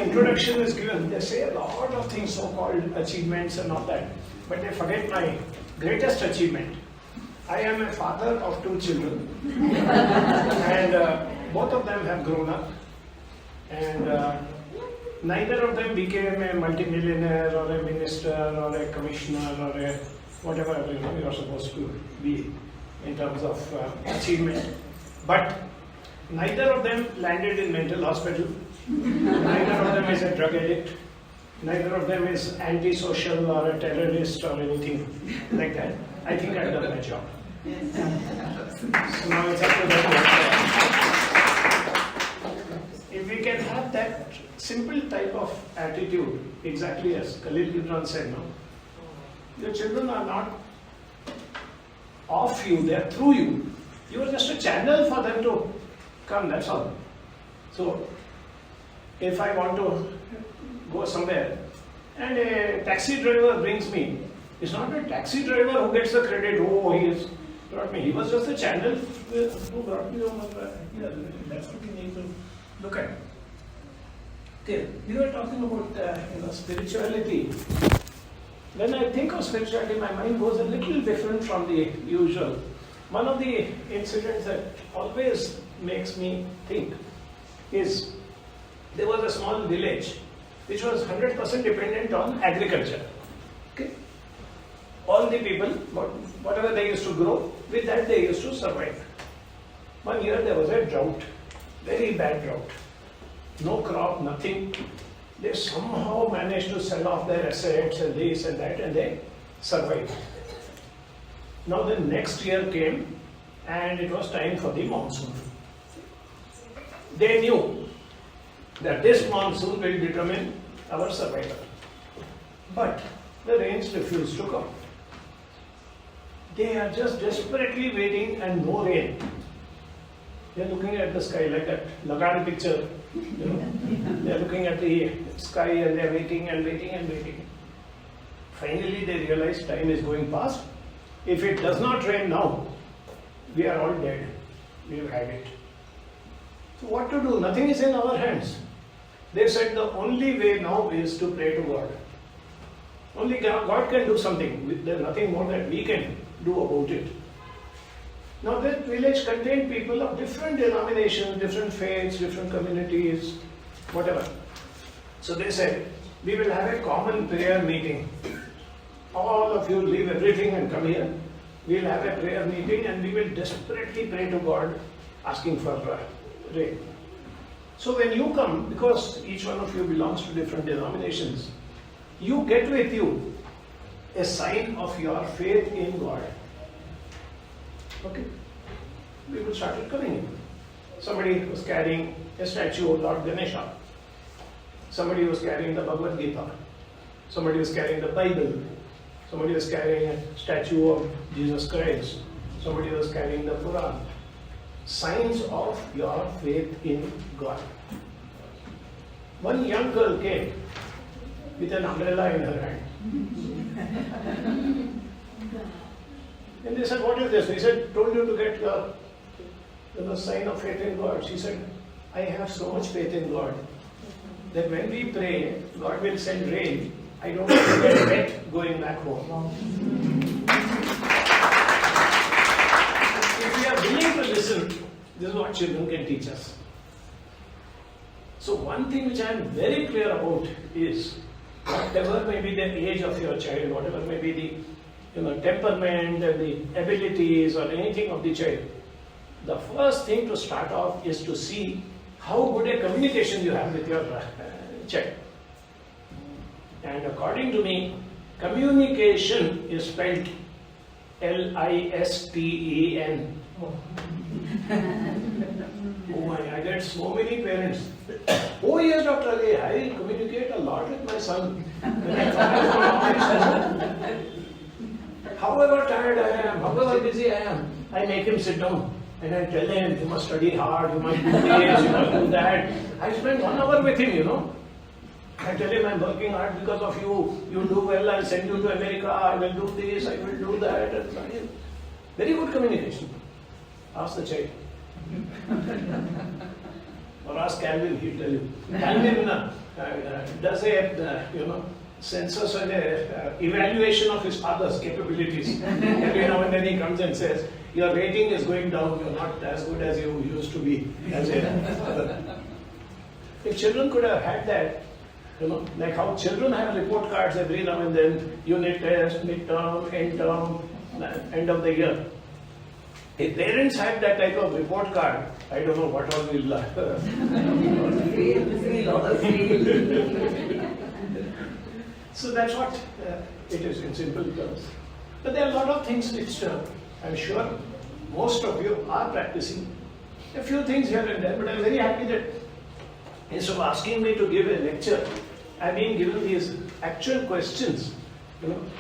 introduction is given, they say a lot of things, so-called achievements and all that, but they forget my greatest achievement. I am a father of 2 children, and both of them have grown up, and neither of them became a multimillionaire or a minister or a commissioner or a whatever you are supposed to be in terms of achievement. But neither of them landed in mental hospital. Neither of them is a drug addict. Neither of them is antisocial or a terrorist or anything like that. I think I've done my job. So now it's up to them. If we can have that simple type of attitude, exactly as Khalil Gibran said, no? Your children are not off you, they are through you. You are just a channel for them to come, that's all. So, if I want to go somewhere and a taxi driver brings me, it's not a taxi driver who gets the credit, oh, he brought me. He was just a channel who brought me over. That's what we need to look at. Okay, we were talking about spirituality. When I think of spirituality, my mind goes a little different from the usual. One of the incidents that always makes me think is there was a small village which was 100% dependent on agriculture. Okay? All the people, whatever they used to grow, with that they used to survive. One year there was a drought, very bad drought. No crop, nothing. They somehow managed to sell off their assets and this and that, and they survived. Now the next year came and it was time for the monsoon. They knew that this monsoon will determine our survival. But the rains refused to come. They are just desperately waiting and no rain. They are looking at the sky like that Lagan picture. They are looking at the sky and they are waiting and waiting and waiting. Finally they realize time is going past. If it does not rain now, we are all dead. We have had it. So what to do? Nothing is in our hands. They said the only way now is to pray to God. Only God can do something. There is nothing more that we can do about it. Now that village contained people of different denominations, different faiths, different communities, whatever. So they said, we will have a common prayer meeting. All of you leave everything and come here. We will have a prayer meeting and we will desperately pray to God asking for rain. So when you come, because each one of you belongs to different denominations, you get with you a sign of your faith in God. Okay? People started coming in. Somebody was carrying a statue of Lord Ganesha. Somebody was carrying the Bhagavad Gita. Somebody was carrying the Bible. Somebody was carrying a statue of Jesus Christ. Somebody was carrying the Quran. Signs of your faith in God. One young girl came with an umbrella in her hand. And they said, what is this? He said, told you to get your sign of faith in God. She said, I have so much faith in God that when we pray, God will send rain. I don't want to get wet going back home. If we are willing to listen, this is what children can teach us. So one thing which I am very clear about is, whatever may be the age of your child, whatever may be the temperament and the abilities or anything of the child, the first thing to start off is to see how good a communication you have with your child. And according to me, communication is spelled L-I-S-T-E-N. Oh my, I get so many parents. Oh yes, Dr. Ali, I communicate a lot with my son. When I come from office, however tired I am, however busy I am, I make him sit down and I tell him, you must study hard, you must do this, you must do that. I spend 1 hour with him, I tell him I'm working hard because of you. You do well, I'll send you to America, I will do this, I will do that. And very good communication. Ask the child. Or ask Calvin, he'll tell you. Calvin does a census and a evaluation of his father's capabilities. Every now and then he comes and says, your rating is going down, you're not as good as you used to be as a father. If children could have had that, like how children have report cards every now and then, unit test, midterm, end term, end of the year. If parents had that type of report card, I don't know what all will So that's what it is in simple terms. But there are a lot of things which I'm sure most of you are practicing. A few things here and there, but I'm very happy that instead of asking me to give a lecture, I'm being given these actual questions,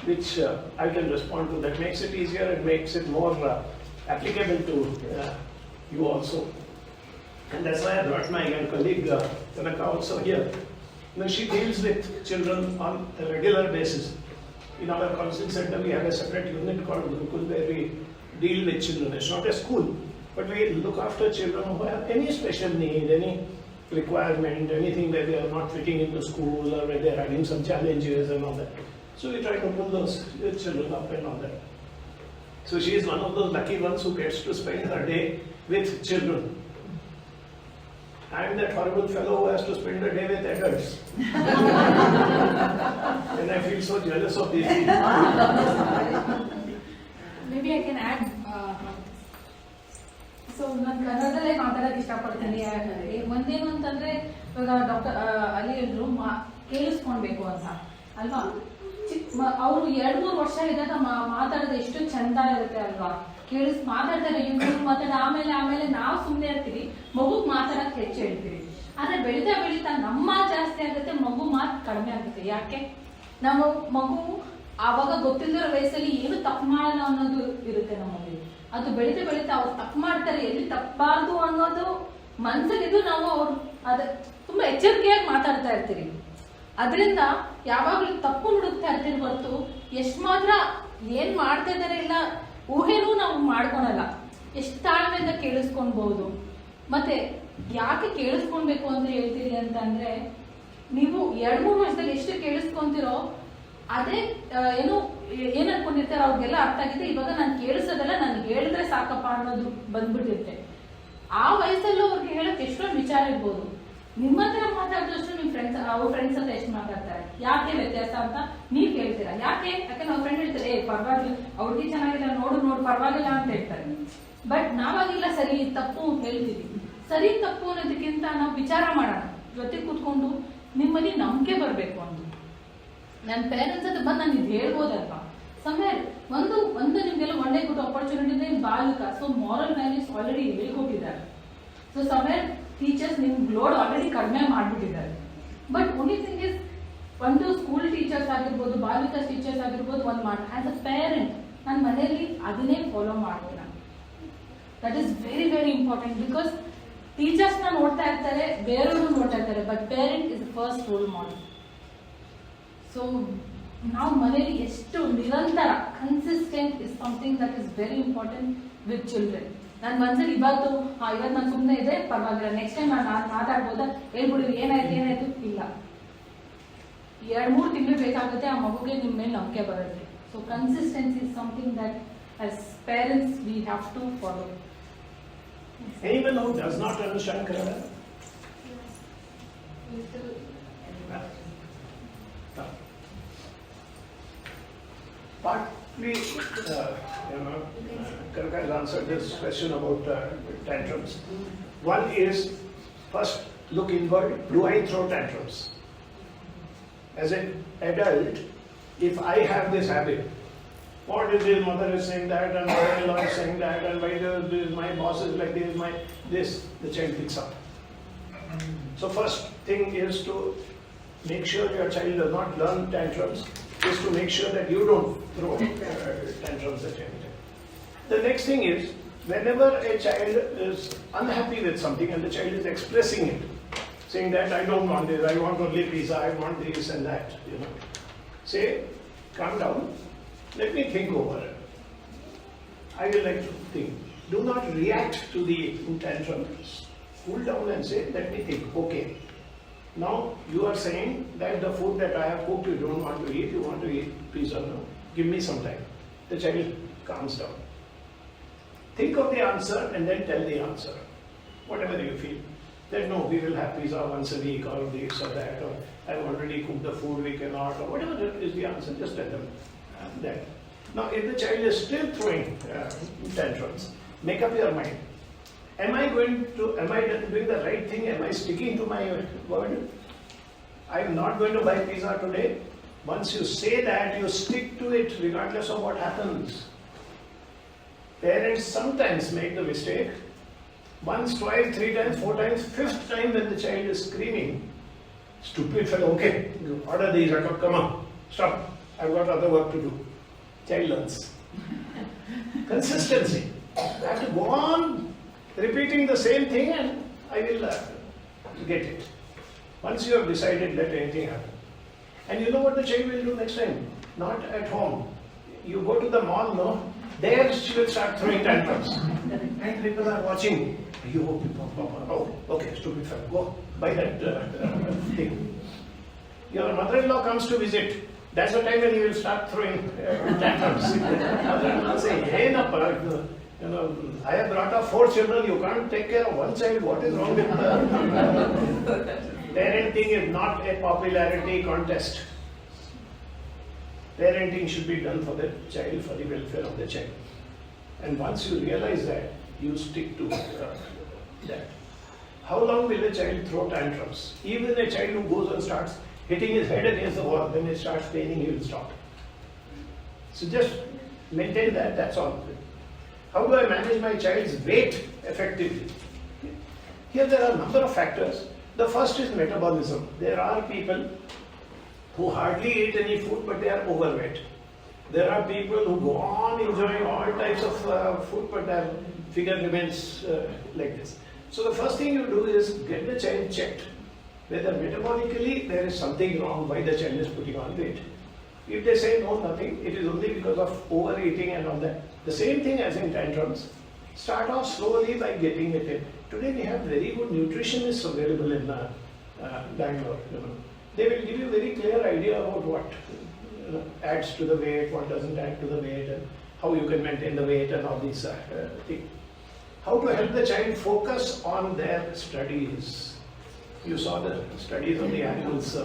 which I can respond to. That makes it easier and makes it more applicable to you also. And that's why I brought my young colleague Tanaka also here. She deals with children on a regular basis. In our counseling center, we have a separate unit called Gurukul where we deal with children. It's not a school, but we look after children who have any special need, any requirement, anything where they are not fitting into school or where they are having some challenges and all that. So we try to pull those children up and all that. So she is one of those lucky ones who gets to spend her day with children. I am that horrible fellow who has to spend a day with adults. And I feel so jealous of these people. Maybe I can add. So ನಾನು ಕನ್ನಡದಲ್ಲೇ ಮಾತಾಡೋಕೆ ಇಷ್ಟಪಡ್ತೀನಿ. ಒಂದೇನು ಅಂತಂದ್ರೆ ಇವಾಗ doctor Ali ಹೇಳಿದ್ರು ಕೇಳಿಸ್ಕೊಳ್ಬೇಕು ಅಂತ ಅಲ್ವಾ. ಅವರು 2-3 ವರ್ಷ ಇದ್ದಾಗ ಮಾತಾಡೋದು ಎಷ್ಟು ಚಂದ ಇರುತ್ತೆ ಅಲ್ವಾ. ಮಾತಾಡ್ತಾರೆ ಇವ್ರು ಮಾತಾಡ ಆಮೇಲೆ ನಾವು ಸುಮ್ಮನೆ ಇರ್ತೀವಿ, ಮಗುಗ್ ಮಾತಾಡಕ್ ಹೆಚ್ಚು ಹೇಳ್ತೀವಿ. ಆದ್ರೆ ಬೆಳೀತಾ ನಮ್ಮ ಮಾತು ಜಾಸ್ತಿ ಆಗುತ್ತೆ, ಮಗು ಮಾತು ಕಡಿಮೆ ಆಗುತ್ತೆ. ಯಾಕೆ? ನಮ್ಮ ಮಗು ಆವಾಗ ಗೊತ್ತಿಲ್ಲದಿರೋ ವಯಸ್ಸಲ್ಲಿ ಏನು ತಪ್ಪು ಮಾಡಲ್ಲ ಅನ್ನೋದು ಇರುತ್ತೆ ನಮ್ಮಲ್ಲಿ. ಅದು ಬೆಳೀತಾ ಅವ್ರು ತಪ್ಪು ಮಾಡ್ತಾರೆ, ಎಲ್ಲಿ ತಪ್ಪಬಾರ್ದು ಅನ್ನೋದು ಮನ್ಸಲ್ಲಿದ್ದು ನಾವು ಅವ್ರು ತುಂಬಾ ಎಚ್ಚರಿಕೆಯಾಗಿ ಮಾತಾಡ್ತಾ ಇರ್ತೀವಿ. ಅದರಿಂದ ಯಾವಾಗ್ಲೂ ತಪ್ಪು ಹುಡುಕ್ತಾ ಇರ್ತೀವಿ ಹೊರತು ಎಷ್ಟು ಮಾತ್ರ ಏನ್ ಮಾಡ್ತಾ ಇದಾರೆ ಇಲ್ಲ ಊಹೆನೂ ನಾವು ಮಾಡ್ಕೊಳಲ್ಲ. ಎಷ್ಟು ತಾಳ್ಮೆಯಿಂದ ಕೇಳಿಸ್ಕೊಳ್ಬಹುದು. ಮತ್ತೆ ಯಾಕೆ ಕೇಳಿಸ್ಕೊಳ್ಬೇಕು ಅಂತ ಹೇಳ್ತೀರಿ ಅಂತ ಅಂದ್ರೆ, ನೀವು 2-3 ವರ್ಷದಲ್ಲಿ ಎಷ್ಟು ಕೇಳಿಸ್ಕೊಂತಿರೋ ಅದೇ ಏನ್ ಅನ್ಕೊಂಡಿರ್ತಾರ ಅವ್ರಿಗೆಲ್ಲ ಅರ್ಥ ಆಗಿದೆ. ಇವಾಗ ನಾನು ಕೇಳಿಸೋದಲ್ಲ, ನಾನು ಹೇಳಿದ್ರೆ ಸಾಕಪ್ಪ ಅನ್ನೋದು ಬಂದ್ಬಿಟ್ಟಿರುತ್ತೆ. ಆ ವಯಸ್ಸಲ್ಲೂ ಅವ್ರಿಗೆ ಹೇಳಕ್ ಎಷ್ಟೊಂದು ವಿಚಾರ ಇರ್ಬೋದು. ನಿಮ್ಮ ಹತ್ರ ಮಾತಾಡಿದಷ್ಟು ನಿಮ್ ಅವ್ರ ಫ್ರೆಂಡ್ಸ್ ಹತ್ರ ಎಷ್ಟು ಮಾತಾಡ್ತಾರೆ, ಯಾಕೆ ವ್ಯತ್ಯಾಸ ಅಂತ ನೀವ್ ಕೇಳ್ತೀರಾ. ಯಾಕೆ ನಾವು ಫ್ರೆಂಡ್ ಹೇಳ್ತಾರೆ ಪರವಾಗಿಲ್ಲ, ಅವ್ರಿಗೆ ಚೆನ್ನಾಗಿಲ್ಲ, ನೋಡು ಪರವಾಗಿಲ್ಲ ಅಂತ ಹೇಳ್ತಾರೆ. ಬಟ್ ನಾವಾಗಿಲ್ಲ ಸರಿ ತಪ್ಪು ಹೇಳ್ತೀವಿ. ಸರಿ ತಪ್ಪು ಅನ್ನೋದಕ್ಕಿಂತ ನಾವು ವಿಚಾರ ಮಾಡೋಣ, ಜೊತೆ ಕೂತ್ಕೊಂಡು ನಿಮ್ಮಲ್ಲಿ ನಂಬಿಕೆ ಬರ್ಬೇಕು. ನನ್ನ ಪೇರೆಂಟ್ಸ್ ಹತ್ರ ಬಂದು ನಾನು ಇದು ಹೇಳ್ಬೋದಲ್ವಾ. ಸಮಯ ಒಂದು ನಿಮ್ಗೆಲ್ಲ ಒಳ್ಳೆ good opportunity Balika. So moral values already ಹೇಳ್ಕೊಟ್ಟಿದ್ದಾರೆ. ಸೊ ಸಮಯ ಟೀಚರ್ಸ್ ನಿಮ್ ಲೋಡ್ ಆಲ್ರೆಡಿ ಕಡಿಮೆ ಮಾಡ್ಬಿಟ್ಟಿದ್ದಾರೆ. ಬಟ್ ಓನ್ಲಿ ಥಿಂಗ್ ಇಸ್, ಒಂದು ಸ್ಕೂಲ್ ಟೀಚರ್ಸ್ ಆಗಿರ್ಬೋದು, ಬಾಲಿಕಾಸ್ ಟೀಚರ್ಸ್ ಆಗಿರ್ಬೋದು, ಒಂದು ಆಸ್ ಅ ಪೇರೆಂಟ್ ನನ್ನ ಮನೆಯಲ್ಲಿ ಅದನ್ನೇ ಫಾಲೋ ಮಾಡ್ತೀನಿ. That is very very important. Because teachers ನ ನೋಡ್ತಾ ಇರ್ತಾರೆ, ಬೇರೆಯವರು ನೋಡ್ತಾ ಇರ್ತಾರೆ, but parent is first role model. So ನಾವು ಮನೆಯಲ್ಲಿ ಎಷ್ಟು ನಿರಂತರ consistent is something that is very important with children. ನನ್ನ ಮನ್ಸಲ್ಲಿ ಇವತ್ತು ನಾನು ಸುಮ್ಮನೆ ಇದೆ ಪರವಾಗಿಲ್ಲ, ನೆಕ್ಸ್ಟ್ ಟೈಮ್ ನಾನು ಮಾತಾಡ್ಬೋದಾ, ಹೇಳ್ಬಿಡಿರಿ ಏನಾಯ್ತು ಇಲ್ಲ. 2-3 ತಿಂಗಳು ಬೇಕಾಗುತ್ತೆ ಆ ಮಗುಗೆ ನಿಮ್ಮ ಮೇಲೆ ನಂಬಿಕೆ ಬರುತ್ತೆ. So consistency is something that as parents we have to follow. Anyone who does not understand Kannada? Partly, Karka has answered this question about tantrums. One is, first look inward, do I throw tantrums? As an adult, if I have this habit, what is this mother is saying that, and mother-in-law is saying that, and why this, my boss is like this, the child picks up. So first thing is to make sure your child does not learn tantrums, is to make sure that you don't throw tantrums at any time. The next thing is, whenever a child is unhappy with something and the child is expressing it, saying that I don't want this, I want only pizza, I want this and that, say, calm down, let me think over it. I will like to think. Do not react to the tantrum. Cool down and say, let me think. Okay. Now you are saying that the food that I have cooked you don't want to eat, you want to eat pizza now. Give me some time. The child calms down. Think of the answer and then tell the answer. Whatever you feel. That no, we will have pizza once a week or this or that, or I've already cooked the food, we cannot, or whatever is the answer, just tell them that. Now if the child is still throwing tantrums, make up your mind. Am I doing the right thing? Am I sticking to my word? I'm not going to buy pizza today. Once you say that, you stick to it regardless of what happens. Parents sometimes make the mistake. Once, twice, 3 times, 4 times, 5th time when the child is screaming, stupid fellow, okay, you order these, come on, stop, I've got other work to do. Child learns. Consistency. I have to go on repeating the same thing and I will get it. Once you have decided, let anything happen. And you know what the child will do next time? Not at home. You go to the mall, no? There she will start throwing tantrums. And people are watching. Oh, okay, stupid fellow, go buy that thing. Your mother-in-law comes to visit. That's the time when you will start throwing tantrums. Mother-in-law say, hey, no, I have brought up 4 children, you can't take care of one child, what is wrong with Parenting is not a popularity contest. Parenting should be done for the child, for the welfare of the child. And once you realize that, you stick to that. How long will a child throw tantrums? Even a child who goes and starts hitting his head against the wall, when it starts paining, he will stop. So just maintain that, that's all. How do I manage my child's weight effectively? Here there are a number of factors. The first is metabolism. There are people who hardly eat any food but they are overweight. There are people who go on enjoying all types of food but their figure remains like this. So the first thing you do is get the child checked whether metabolically there is something wrong why the child is putting on weight. If they say no, nothing, it is only because of overeating and all that. The same thing as in tantrums. Start off slowly by getting it in. Today we have very good nutritionists available in Bangalore. They will give you a very clear idea about what adds to the weight, what doesn't add to the weight, and how you can maintain the weight and all these things. How to help the child focus on their studies. You saw the studies on the animals.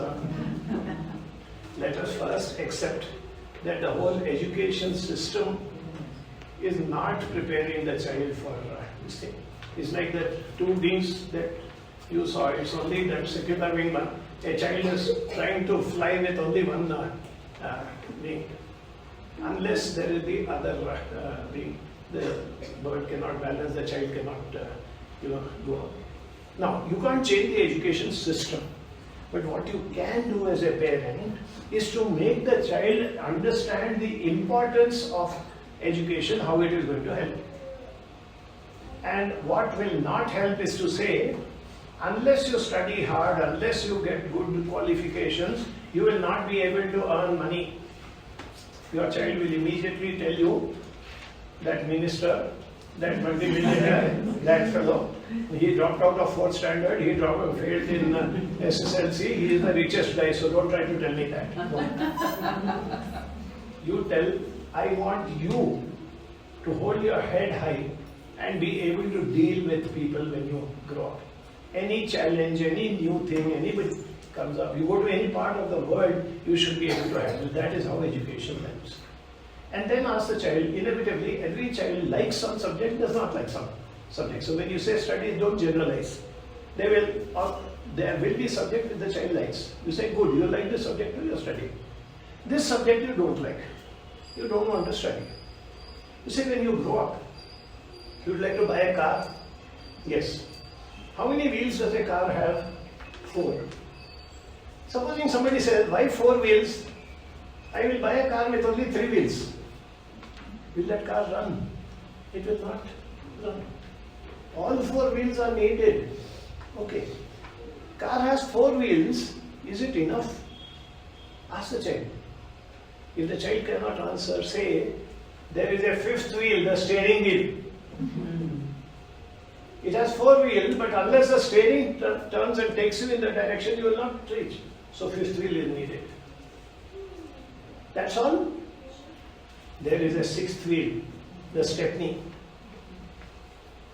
Let us first accept that the whole education system is not preparing the child for this thing. It's like the 2 wings that you saw. It's only that secular wing one. A child is trying to fly with only one wing. Unless there is the other wing, the bird cannot balance, the child cannot go. Now, you can't change the education system. But what you can do as a parent is to make the child understand the importance of education, how it is going to help. And what will not help is to say, unless you study hard, unless you get good qualifications, you will not be able to earn money. Your child will immediately tell you, that minister, that multi-millionaire, that fellow, he dropped out of 4th standard, he failed in SSLC, he is the richest guy, so don't try to tell me that. No. You tell, I want you to hold your head high and be able to deal with people when you grow up. Any challenge, any new thing, anybody comes up, you go to any part of the world, you should be able to handle. That is how education helps. And then ask the child, inevitably, every child likes some subject, does not like some subject. So when you say studies, don't generalize. There will be subject that the child likes. You say, good, you like this subject, you study. This subject you don't like. You don't want to study. You say, when you grow up, you would like to buy a car? Yes. How many wheels does a car have? 4. Supposing somebody says, why 4 wheels? I will buy a car with only 3 wheels. Will that car run? It will not run. All 4 wheels are needed. Okay. Car has 4 wheels. Is it enough? Ask the child. If the child cannot answer, say, there is a 5th wheel, the steering wheel. It has 4 wheels, but unless the steering turns and takes you in the direction, you will not reach. So 5th wheel is needed. That's all. There is a 6th wheel, the stepney.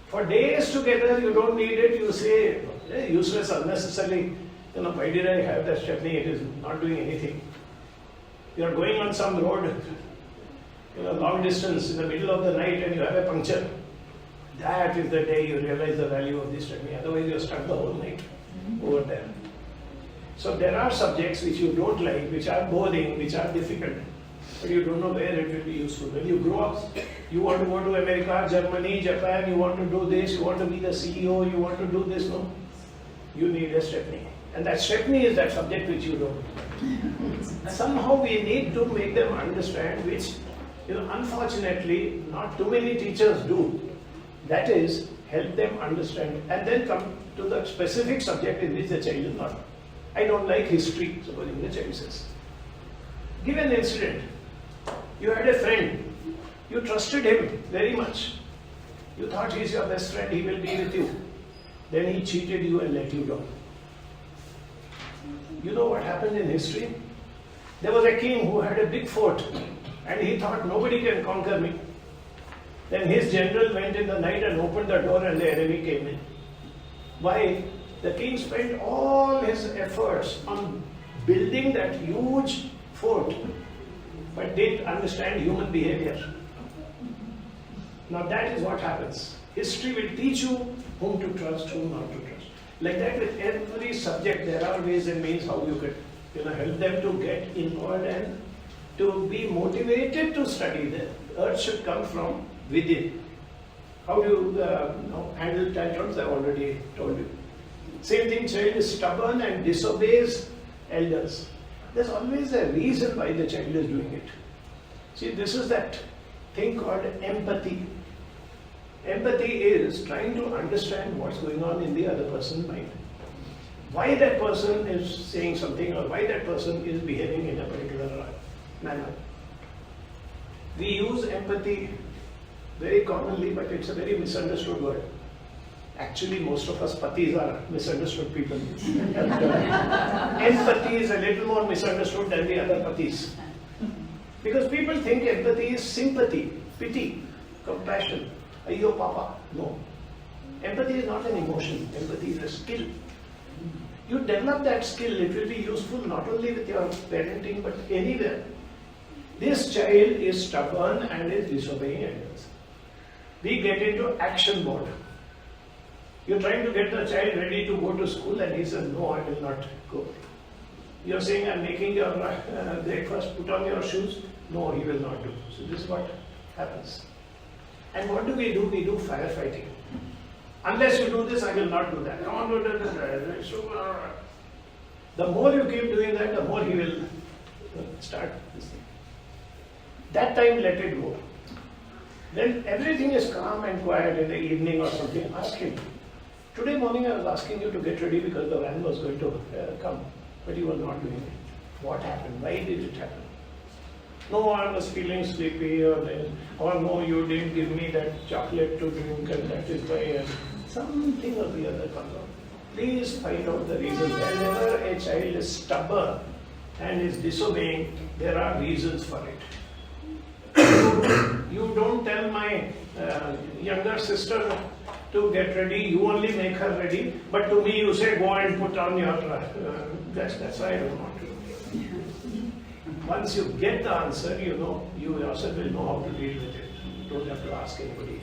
For days together, you don't need it. You say, useless, unnecessarily. Why did I have that stepney? It is not doing anything. You are going on some road, long distance in the middle of the night, and you have a puncture. That is the day you realize the value of this stepney. Otherwise, you are stuck the whole night over there. So there are subjects which you don't like, which are boring, which are difficult, but you don't know where it will be useful. When you grow up, you want to go to America, Germany, Japan, you want to do this, you want to be the CEO, you want to do this, no? You need a stepney. And that stepney is that subject which you don't. Somehow we need to make them understand, which, unfortunately, not too many teachers do. That is, help them understand and then come to the specific subject in which the child is not. I don't like history, supposing the child says. Give an incident. You had a friend. You trusted him very much. You thought he is your best friend, he will be with you. Then he cheated you and let you down. You know what happened in history? There was a king who had a big fort and he thought nobody can conquer me. Then his general went in the night and opened the door and the enemy came in. Why? The king spent all his efforts on building that huge fort, but didn't understand human behavior. Now that is what happens. History will teach you whom to trust, whom not to trust. Like that with every subject, there are ways and means how you can help them to get involved and to be motivated to study. The urge should come from within. How do you handle tantrums? I already told you. Same thing, child is stubborn and disobeys elders. There's always a reason why the child is doing it. See, this is that thing called empathy. Empathy is trying to understand what's going on in the other person's mind. Why that person is saying something or why that person is behaving in a particular manner. We use empathy very commonly, but it's a very misunderstood word. Actually, most of us patis are misunderstood people. Empathy is a little more misunderstood than the other patis. Because people think empathy is sympathy, pity, compassion. Ayyo papa. No. Empathy is not an emotion. Empathy is a skill. You develop that skill, it will be useful not only with your parenting but anywhere. This child is stubborn and is disobeying elders. We get into action mode. You're trying to get the child ready to go to school and he says, no, I will not go. You're saying, I'm making your breakfast, put on your shoes. No, he will not do. So this is what happens. And what do? We do firefighting. Unless you do this, I will not do that. Come on, do that. The more you keep doing that, the more he will start this thing. That time, let it go. Then everything is calm and quiet in the evening or something. Ask him. Today morning I was asking you to get ready because the van was going to come, but you were not doing it. What happened? Why did it happen? No, I was feeling sleepy, or no, you didn't give me that chocolate to drink, and that is why something or the other comes out. Please find out the reason. Whenever a child is stubborn and is disobeying, there are reasons for it. You don't tell my younger sister to get ready, you only make her ready, but to me you say go and put on your that's why I don't want to. Once you get the answer, you yourself will know how to deal with it. You don't have to ask anybody.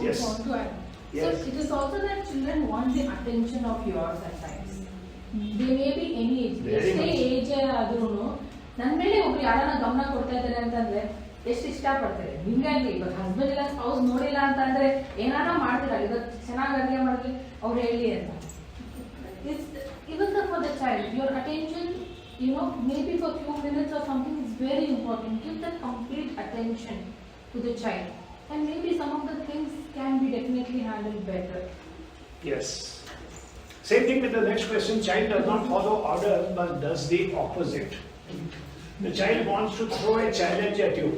Yes. I want to add. Yes. So it is also that children want the attention of yours at times. They may be any age. ಎಷ್ಟೇ age ಆದ್ರೂ ನನ್ನ ಮೇಲೆ ಒಬ್ರು ಯಾರನ್ನ ಗಮನ ಕೊಡ್ತಾ ಇದ್ದಾರೆ ಅಂತಂದ್ರೆ ಎಷ್ಟು ಇಷ್ಟಪಡ್ತಾರೆ. ಹಿಂಗಾಗಿ ಇವಾಗ ಹಸ್ಬೆಂಡ್ ಇಲ್ಲ ಸ್ಪೌಸ್ ನೋಡಿಲ್ಲ ಅಂತಂದ್ರೆ ಏನಾರ ಮಾಡ್ತೀರಾ, ಇವತ್ತು ಚೆನ್ನಾಗಿ ಅಡುಗೆ ಮಾಡಿದ್ರೆ ಅವ್ರು ಹೇಳಿ ಅಂತ. Even for the child, your attention, maybe for few minutes or something is very important. Give that complete attention to the child. And maybe some of the things can be definitely handled better. Yes. Same thing with the next question. Child does not follow order but does the opposite. The child wants to throw a challenge at you.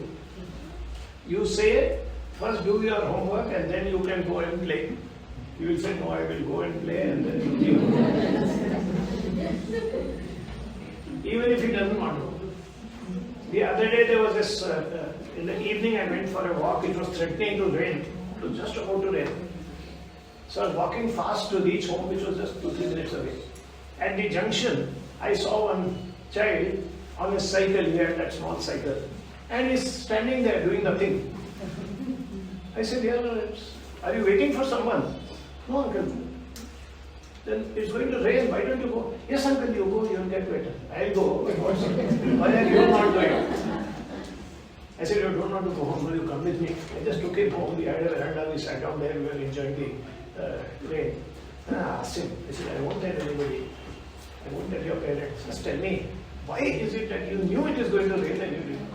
You say, first do your homework and then you can go and play. He will say, no, I will go and play and then leave. Even if he doesn't want to. The other day there was this, in the evening I went for a walk, it was threatening to rain. It was just about to rain. So I was walking fast to reach home, which was just 2-3 minutes away. At the junction, I saw one child on his cycle, he had that small cycle. And he's standing there doing nothing. I said, yeah, are you waiting for someone? No, uncle. Then it's going to rain, why don't you go? Yes, uncle, you go, you'll get better. I'll go. Why are you not going? I said, you don't want to go home, will you come with me? I just took him home, we had a veranda, we sat down there, we were enjoying the rain. And I asked him, I said, I won't tell anybody. I won't tell your parents. Just tell me, why is it that you knew it is going to rain and you didn't?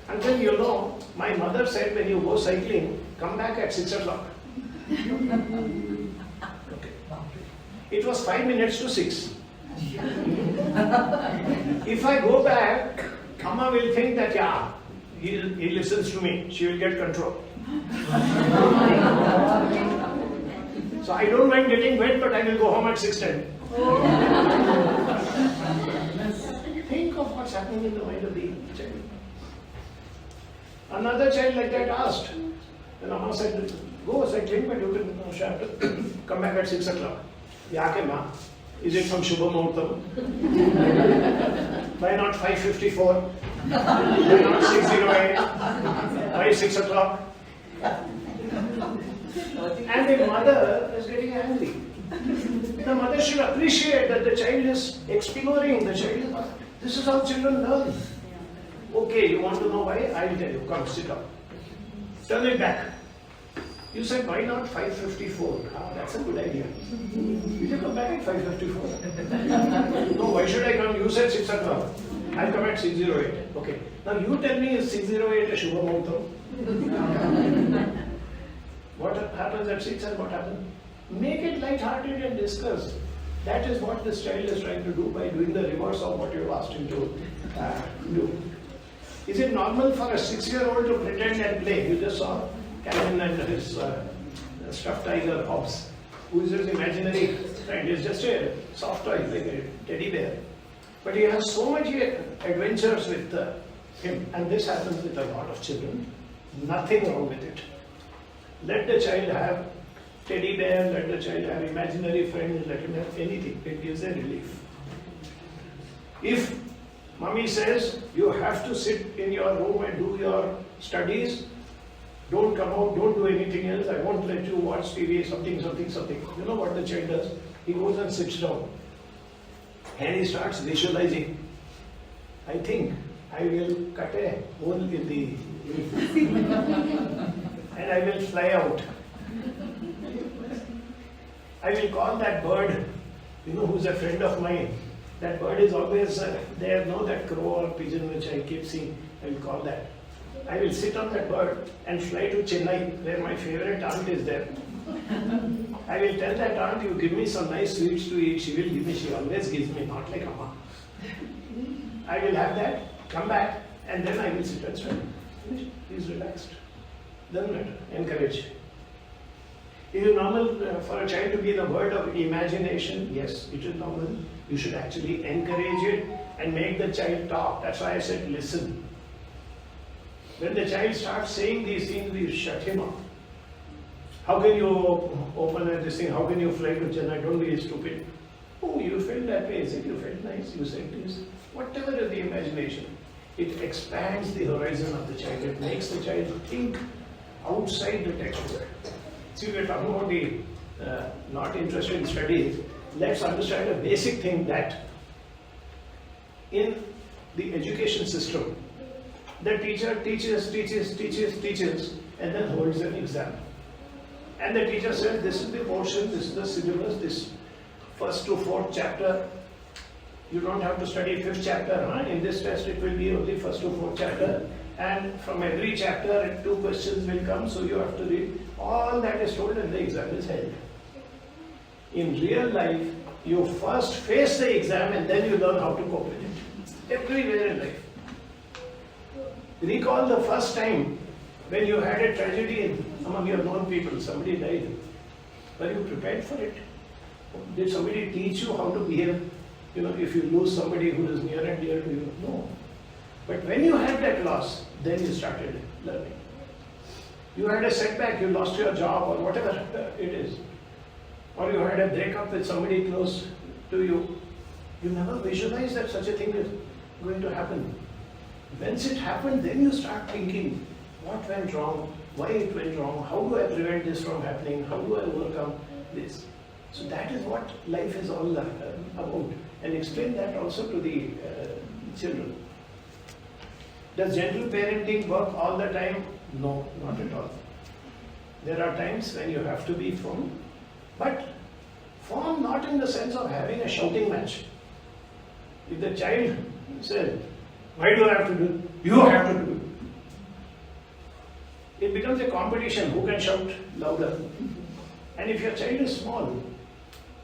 Until you know, my mother said when you go cycling, come back at 6 o'clock. Okay. It was 5 minutes to 6. If I go back, Amma will think that, yeah, he listens to me, she will get control. So I don't mind getting wet, but I will go home at 6:10. Think of what's happening in the mind of the child. Another child like that asked, and Amma said, go cycling, but you can have to come back at 6 o'clock. Yake ma? Is it from Shubha Muhurtam? Why not 5:54? Why not 6:08? Why 6 o'clock? And the mother is getting angry. The mother should appreciate that the child is exploring, the child is, this is how children learn. Okay, you want to know why? I'll tell you. Come, sit up. Turn it back. You said, why not 5:54? Ah, that's a good idea. Will you come back at 5:54? No, why should I come? You said 6 o'clock. I'll come at 6:08. Okay. Now you tell me, is 6:08 a Shubha Muhurtam? What happens at 6 and what happens? Make it light-hearted and discuss. That is what this child is trying to do by doing the reverse of what you asked him to do. Is it normal for a 6-year-old to pretend and play? You just saw Calvin and his stuffed tiger Hobbs, who is his imaginary friend. He's just a soft toy, like a teddy bear. But he has so much adventures with him, and this happens with a lot of children. Nothing wrong with it. Let the child have teddy bear, let the child have imaginary friends, let him have anything. It gives a relief. If Mummy says you have to sit in your room and do your studies, don't come out, don't do anything else, I won't let you watch TV, something. You know what the child does? He goes and sits down and he starts visualizing. I think I will cut a hole in the roof and I will fly out. I will call that bird, who's a friend of mine. That bird is always there, that crow or pigeon which I keep seeing. I will call that. I will sit on that bird and fly to Chennai, where my favorite aunt is there. I will tell that aunt, you give me some nice sweets to eat. She will give me, she always gives me, not like Amma. I will have that, come back, and then I will sit and study. He's relaxed. Doesn't matter. Encourage. Is it normal for a child to be the word of imagination? Yes, it is normal. You should actually encourage it and make the child talk. That's why I said listen. When the child starts saying these things, we shut him up. How can you open this thing? How can you fly to Chennai? Don't be stupid. Oh, you felt that way. Is it? You felt nice. You said this. Whatever is the imagination, it expands the horizon of the child. It makes the child think outside the textbook. See, we're talking about the not interested in studies. Let's understand a basic thing that in the education system, the teacher teaches, and then holds an exam. And the teacher says, this is the portion, this is the syllabus, this first to fourth chapter. You don't have to study fifth chapter. In this test, it will be only first to fourth chapter. And from every chapter, 2 questions will come, so you have to read. All that is told and the exam is held. In real life, you first face the exam and then you learn how to cope with it. Everywhere in life. Recall the first time when you had a tragedy among your known people, somebody died. Were you prepared for it? Did somebody teach you how to behave? If you lose somebody who is near and dear to you? No. But when you had that loss, then you started learning. You had a setback, you lost your job or whatever it is. Or you had a breakup with somebody close to you. You never visualized that such a thing is going to happen. Once it happened, then you start thinking, what went wrong? Why it went wrong? How do I prevent this from happening? How do I overcome this? So that is what life is all about. And explain that also to the children. Does gentle parenting work all the time? No, not at all. There are times when you have to be firm, but firm not in the sense of having a shouting match. If the child says, why do I have to do it? You have to do it. It becomes a competition, who can shout louder. And if your child is small,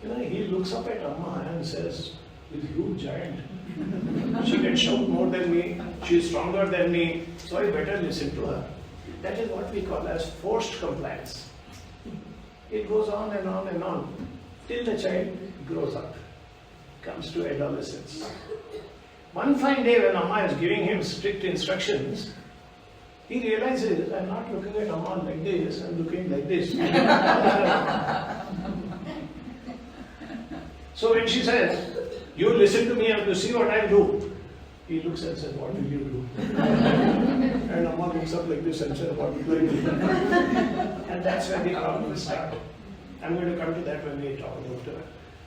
he looks up at Amma and says, with huge giant, she can shout more than me, she is stronger than me, so I better listen to her. That is what we call as forced compliance. It goes on and on and on, till the child grows up, comes to adolescence. One fine day when Amma is giving him strict instructions, he realizes, I'm not looking at Amma like this, I'm looking like this. So when she says, you listen to me and you see what I do, he looks and says, what will you do? And Amma looks up like this and says, what will you do? And that's where the problems start. I'm going to come to that when we talk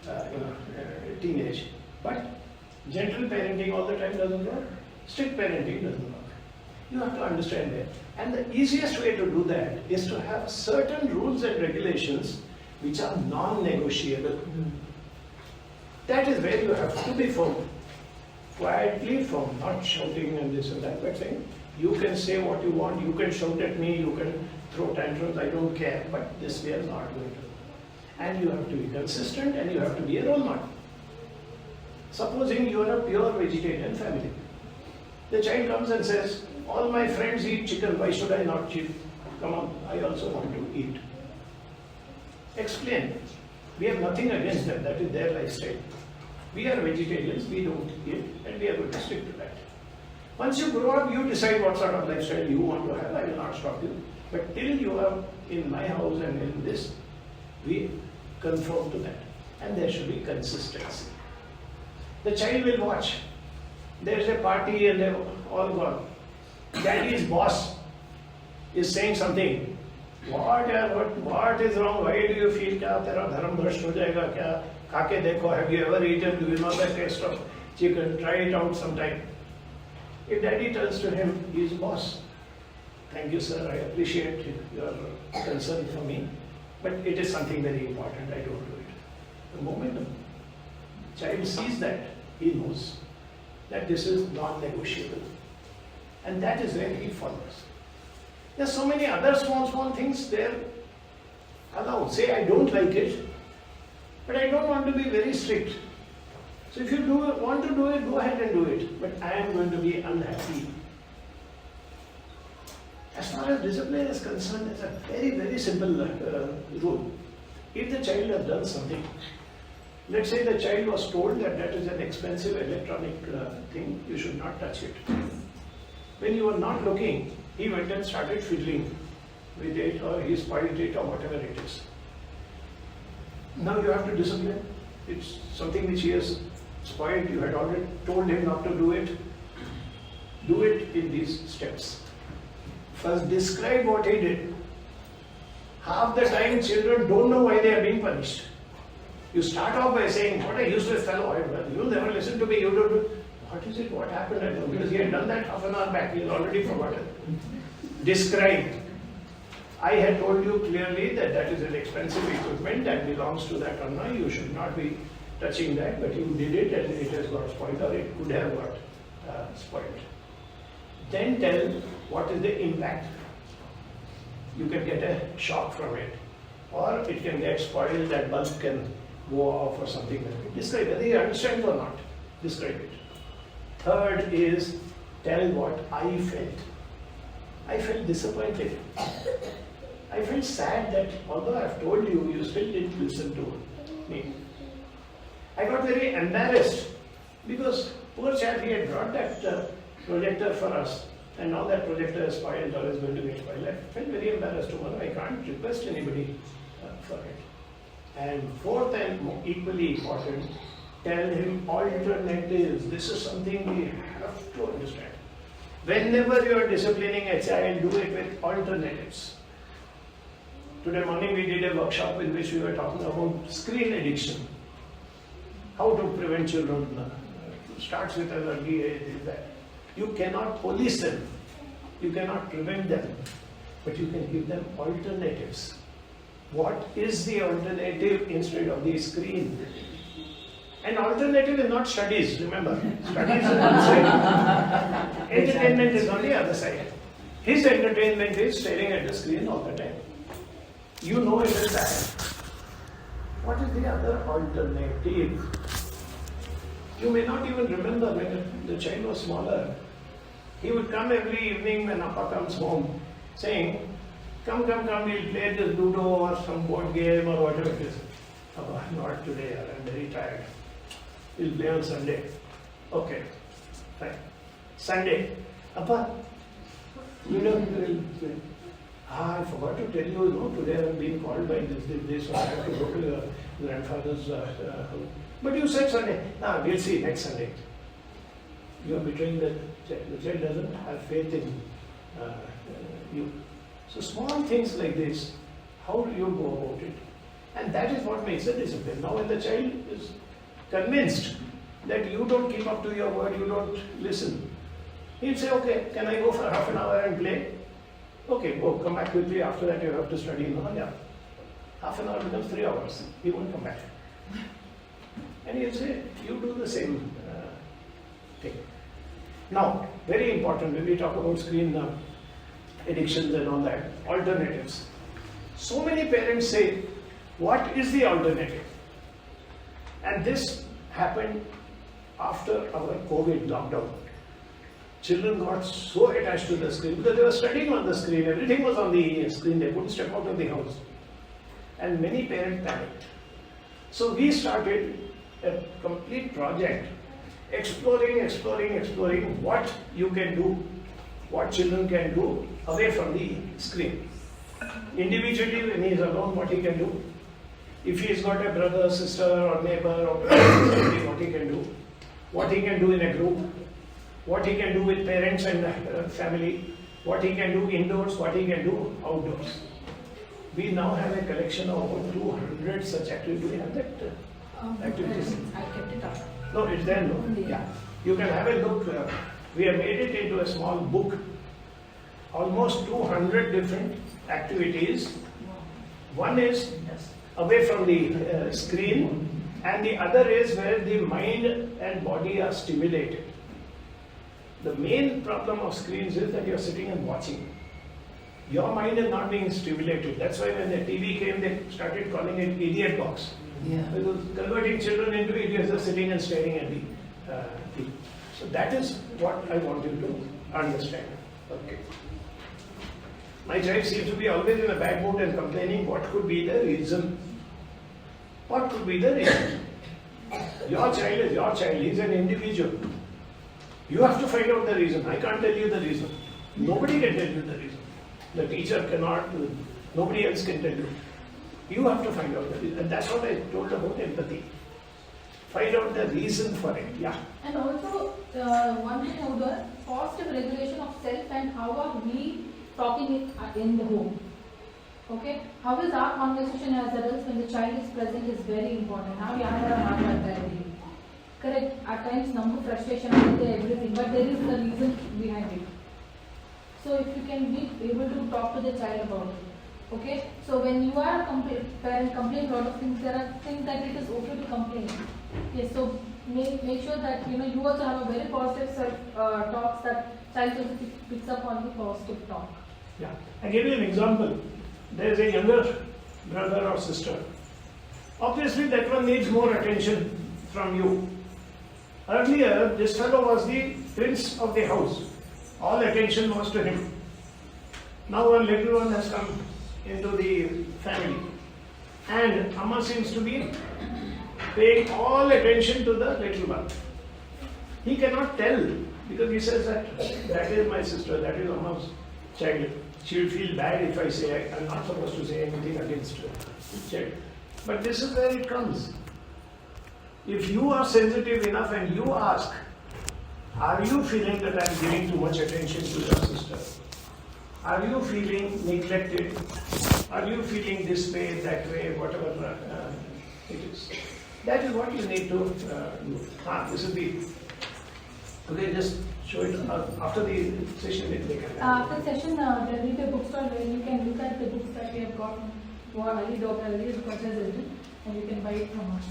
about teenage. But gentle parenting all the time doesn't work. Strict parenting doesn't work. You have to understand that. And the easiest way to do that is to have certain rules and regulations which are non-negotiable. That is where you have to be firm. Quietly firm, not shouting and this and that, but saying, you can say what you want, you can shout at me, you can throw tantrums, I don't care, but this we are not going to do. And you have to be consistent and you have to be a role model. Supposing you are a pure vegetarian family. The child comes and says, all my friends eat chicken, why should I not eat? Come on, I also want to eat. Explain. We have nothing against them, that is their lifestyle. We are vegetarians, we don't eat, and we are going to stick to that. Once you grow up, you decide what sort of lifestyle you want to have, I will not stop you. But till you are in my house and in this, we conform to that. And there should be consistency. The child will watch. There is a party and they're all gone. Daddy's boss is saying something. What is wrong? Why do you feel that tera dharam bhrasht ho jayega kya? Khake dekho, have you ever eaten? Do you know the taste of chicken? Try it out sometime. If daddy turns to him, he is boss. Thank you, sir. I appreciate your concern for me, but it is something very important. I don't do it. The moment the child sees that, he knows that this is non-negotiable, and that is where he follows. There are so many other small things there. Allow. Say, I don't like it, but I don't want to be very strict. So if you want to do it, go ahead and do it. But I am going to be unhappy. As far as discipline is concerned, it's a very, very simple rule. If the child has done something, let's say the child was told that that is an expensive electronic thing, you should not touch it. When you were not looking, he went and started fiddling with it, or he spoiled it, or whatever it is. Now you have to discipline. It's something which he has spoiled. You had already told him not to do it. Do it in these steps. First, describe what he did. Half the time, children don't know why they are being punished. You start off by saying, what a useless fellow, you'll never listen to me, you don't do. What is it? What happened? I know. Because he had done that half an hour back, he's already forgotten. Describe. I had told you clearly that that is an expensive equipment that belongs to that Anna. You should not be touching that, but you did it and it has got spoiled, or it could have got spoiled. Then tell what is the impact. You can get a shock from it, or it can get spoiled, that bulb can go off or something like that. Describe whether you understand or not. Describe it. Third is tell what I felt. I felt disappointed. I felt sad that although I've told you, you still didn't listen to me. I got very embarrassed because poor chap, he had brought that projector for us, and now that projector is spoiled or is going to get spoiled. I felt very embarrassed. Tomorrow I can't request anybody for it. And fourth and equally important, tell him alternatives. This is something we have to understand. Whenever you are disciplining a child, do it with alternatives. Today morning we did a workshop in which we were talking about screen addiction. How to prevent children. Starts with an early age. That you cannot police them, you cannot prevent them, but you can give them alternatives. What is the alternative instead of the screen? An alternative is not studies, remember. Studies is one side. Entertainment is on the other side. His entertainment is staring at the screen all the time. You know it is that. What is the other alternative? You may not even remember when the child was smaller. He would come every evening when Appa comes home saying, come, we'll play this Ludo or some board game or whatever it is. Oh, not today, I'm very tired. We'll play on Sunday. Okay, fine. Sunday, Appa, Ludo, we'll play. I forgot to tell you, today I'm being called by this, so I have to go to your grandfather's house. But you said Sunday. We'll see next Sunday. You are betraying the child. The child doesn't have faith in you. So small things like this, how do you go about it? And that is what makes a discipline. Now when the child is convinced that you don't keep up to your word, you don't listen, he'll say, okay, can I go for half an hour and play? Okay, go, come back quickly. After that you have to study. No, yeah. Half an hour becomes 3 hours. He won't come back. And he'll say, you do the same thing. Now, very important when we talk about screen addictions and all that, alternatives. So many parents say, what is the alternative? And this happened after our COVID lockdown. Children got so attached to the screen because they were studying on the screen, everything was on the screen, they couldn't step out of the house. And many parents panicked. So we started a complete project exploring what you can do, what children can do away from the screen. Individually, when he is alone, what he can do. If he's got a brother, sister, or neighbor, or what he can do. What he can do in a group. What he can do with parents and family. What he can do indoors, what he can do outdoors. We now have a collection of over 200 such activities. Do we have that activities? I kept it up. No, it's there, no? Yeah. You can have a look. We have made it into a small book. Almost 200 different activities. One is away from the screen, and the other is where the mind and body are stimulated. The main problem of screens is that you are sitting and watching. Your mind is not being stimulated. That's why when the TV came, they started calling it idiot box. Yeah. Because converting children into idiots are sitting and staring at the TV. So that is what I want you to understand. Okay. My child seems to be always in a bad mood and complaining. What could be the reason? What could be the reason? Your child is your child. He's an individual. You have to find out the reason. I can't tell you the reason. Nobody can tell you the reason. The teacher cannot, nobody else can tell you. You have to find out the reason. And that's what I told about empathy. Find out the reason for it. Yeah. And also, one thing about the positive regulation of self and how are we talking in the home. Okay? How is our conversation as adults when the child is present is very important. How we are correct. At times, number frustration, everything, but there is the reason behind it. So if you can be able to talk to the child about it. Okay? So when you are a parent complaining a lot of things, there are things that it is okay to complain. Okay, so make sure that you also have a very positive talks that child also picks up on the positive talk. Yeah. I give you an example. There is a younger brother or sister. Obviously that one needs more attention from you. Earlier, this fellow was the prince of the house. All attention was to him. Now one little one has come into the family. And Amma seems to be paying all attention to the little one. He cannot tell because he says that is my sister, that is Amma's child. She will feel bad if I say I'm not supposed to say anything against her child. But this is where it comes. If you are sensitive enough and you ask, are you feeling that I'm giving too much attention to your sister? Are you feeling neglected? Are you feeling this way, that way, whatever it is? That is what you need to do. This is the. Okay, just show it after the session. They can. After the session, there will be a bookstore where you can look at the books that we have got for Dr. Ali Khwaja January, and you can buy it from us.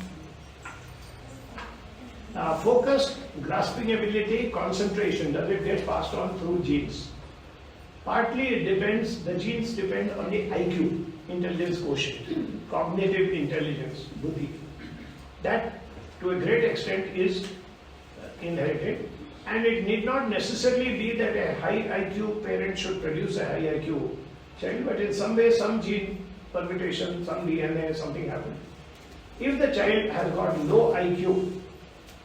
Focus, grasping ability, concentration, does it get passed on through genes? Partly it depends, the genes depend on the IQ, intelligence quotient, cognitive intelligence, buddhi. That to a great extent is inherited, and it need not necessarily be that a high IQ parent should produce a high IQ child, but in some way, some gene permutation, some DNA, something happened. If the child has got low IQ,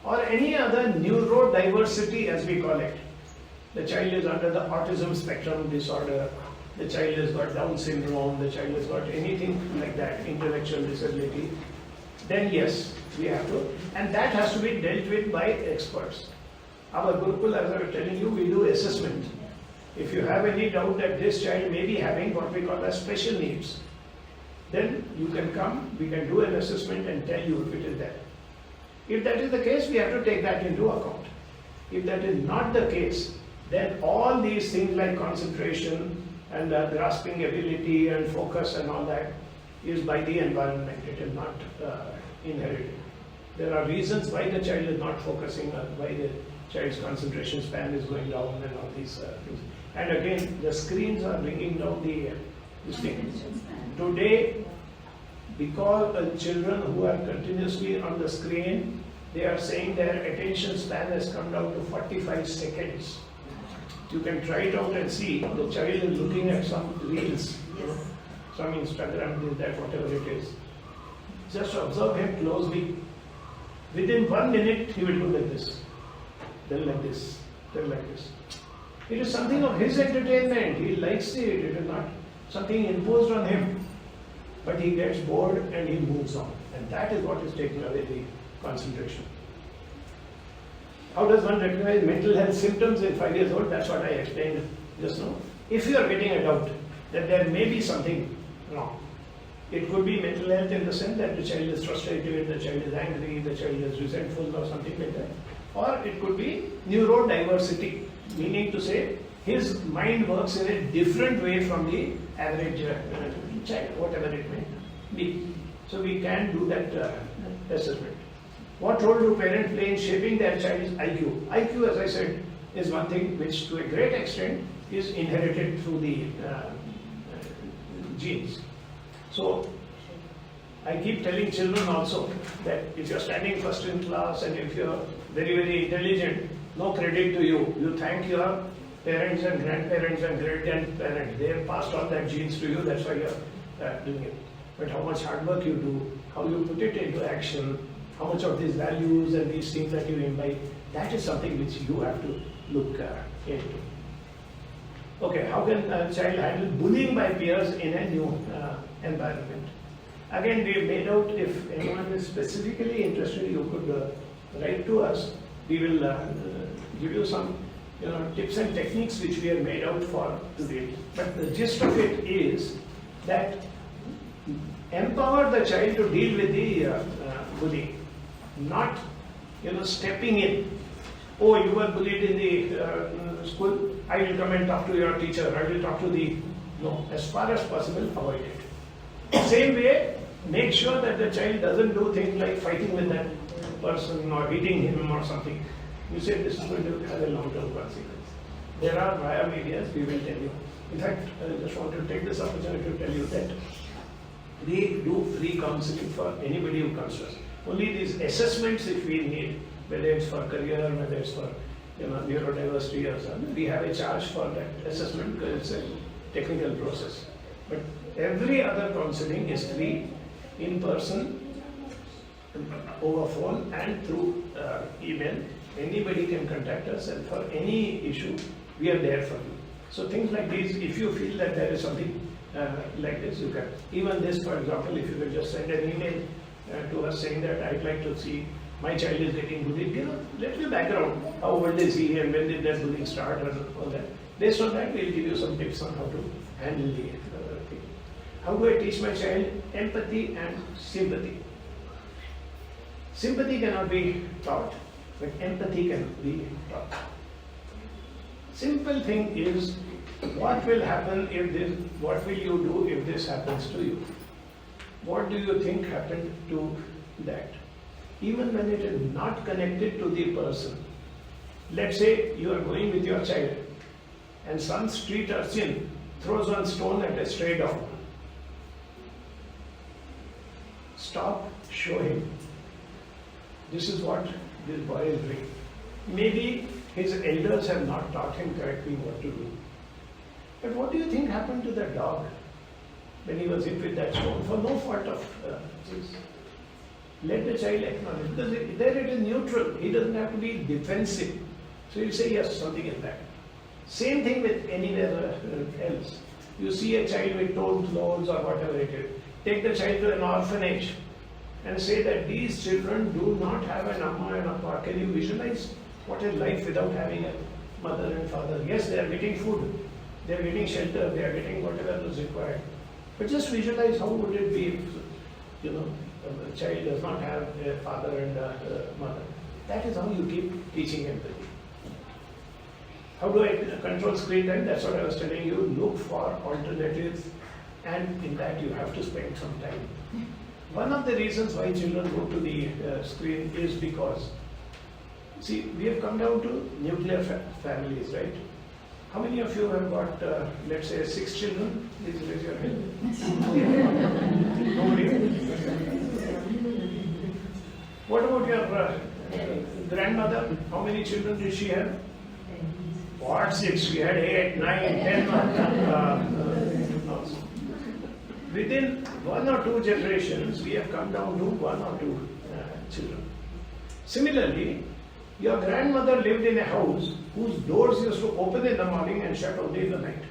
or any other neurodiversity as we call it, the child is under the autism spectrum disorder, the child has got Down syndrome, the child has got anything like that, intellectual disability, then yes, we have to, and that has to be dealt with by experts. Our Gurukul, as I was telling you, we do assessment. If you have any doubt that this child may be having what we call as special needs, then you can come, we can do an assessment and tell you if it is there. If that is the case, we have to take that into account. If that is not the case, then all these things like concentration and grasping ability and focus and all that is by the environment. It is not inherited. There are reasons why the child is not focusing, why the child's concentration span is going down and all these things. And again, the screens are bringing down this thing. Today, because children who are continuously on the screen, they are saying their attention span has come down to 45 seconds. You can try it out and see. The child is looking at some reels, some Instagram, that, whatever it is. Just observe him closely. Within 1 minute, he will do like this, then like this, then like this. It is something of his entertainment. He likes it. It is not something imposed on him. But he gets bored and he moves on. And that is what is taking away the concentration. How does one recognize mental health symptoms in 5 years old? That's what I explained just now. If you are getting a doubt that there may be something wrong, it could be mental health in the sense that the child is frustrated, the child is angry, the child is resentful or something like that. Or it could be neurodiversity, meaning to say his mind works in a different way from the average child, whatever it may be. So we can do that assessment. What role do parents play in shaping their child's IQ? IQ, as I said, is one thing which to a great extent is inherited through the genes. So I keep telling children also that if you're standing first in class and if you're very, very intelligent, no credit to you. You thank your parents and grandparents and great-grandparents. They have passed on that genes to you, that's why you're doing it. But how much hard work you do, how you put it into action, how much of these values and these things that you imbibe, that is something which you have to look into. Okay, how can a child handle bullying by peers in a new environment? Again, we have made out, if anyone is specifically interested, you could write to us. We will give you some tips and techniques which we have made out for today. But the gist of it is that empower the child to deal with the bullying, not stepping in. Oh, you were bullied in the school, I will come and talk to your teacher, I will talk to the... No, as far as possible, avoid it. Same way, make sure that the child doesn't do things like fighting with that person or hitting him or something. You say this is going to have a long-term consequence. There are via media, we will tell you. In fact, I just want to take this opportunity to tell you that we do free counseling for anybody who comes to us. Only these assessments if we need, whether it's for career, whether it's for neurodiversity or something, we have a charge for that assessment because it's a technical process. But Every other counseling is free, in person, over phone and through email. Anybody can contact us, and for any issue, we are there for you. So things like these, if you feel that there is something like this, you can. Even this, for example, if you will just send an email to us saying that I'd like to see my child is getting bullied, give a little background. How old is he and when did that bullying start and all that. Based on that, we'll give you some tips on how to handle the thing. How do I teach my child empathy and sympathy? Sympathy cannot be taught, but empathy can be taught. Simple thing is, what will happen if this, what will you do if this happens to you? What do you think happened to that? Even when it is not connected to the person. Let's say you are going with your child and some street urchin throws one stone at a stray dog. Stop, show him. This is what this boy is doing. Maybe his elders have not taught him correctly what to do. But what do you think happened to that dog when he was hit with that stone for no fault of his? Let the child acknowledge, because there it is neutral. He doesn't have to be defensive. So he'll say, yes, something is bad. Same thing with anywhere else. You see a child with torn clothes or whatever it is. Take the child to an orphanage and say that these children do not have an amma and appa. Can you visualize what is life without having a mother and father? Yes, they are getting food, they are getting shelter, they are getting whatever is required. But just visualize how would it be if, a child does not have a father and a mother. That is how you keep teaching empathy. How do I control screen time? That's what I was telling you. Look for alternatives, and in that you have to spend some time. One of the reasons why children go to the screen is because, see, we have come down to nuclear families, right? How many of you have got, let's say, 6 children? Please raise your hand. Nobody? What about your grandmother? How many children did she have? What, 6? She had 8, 9, 10. Within 1 or 2 generations, we have come down to 1 or 2 children. Similarly, your grandmother lived in a house whose doors used to open in the morning and shut only in the night.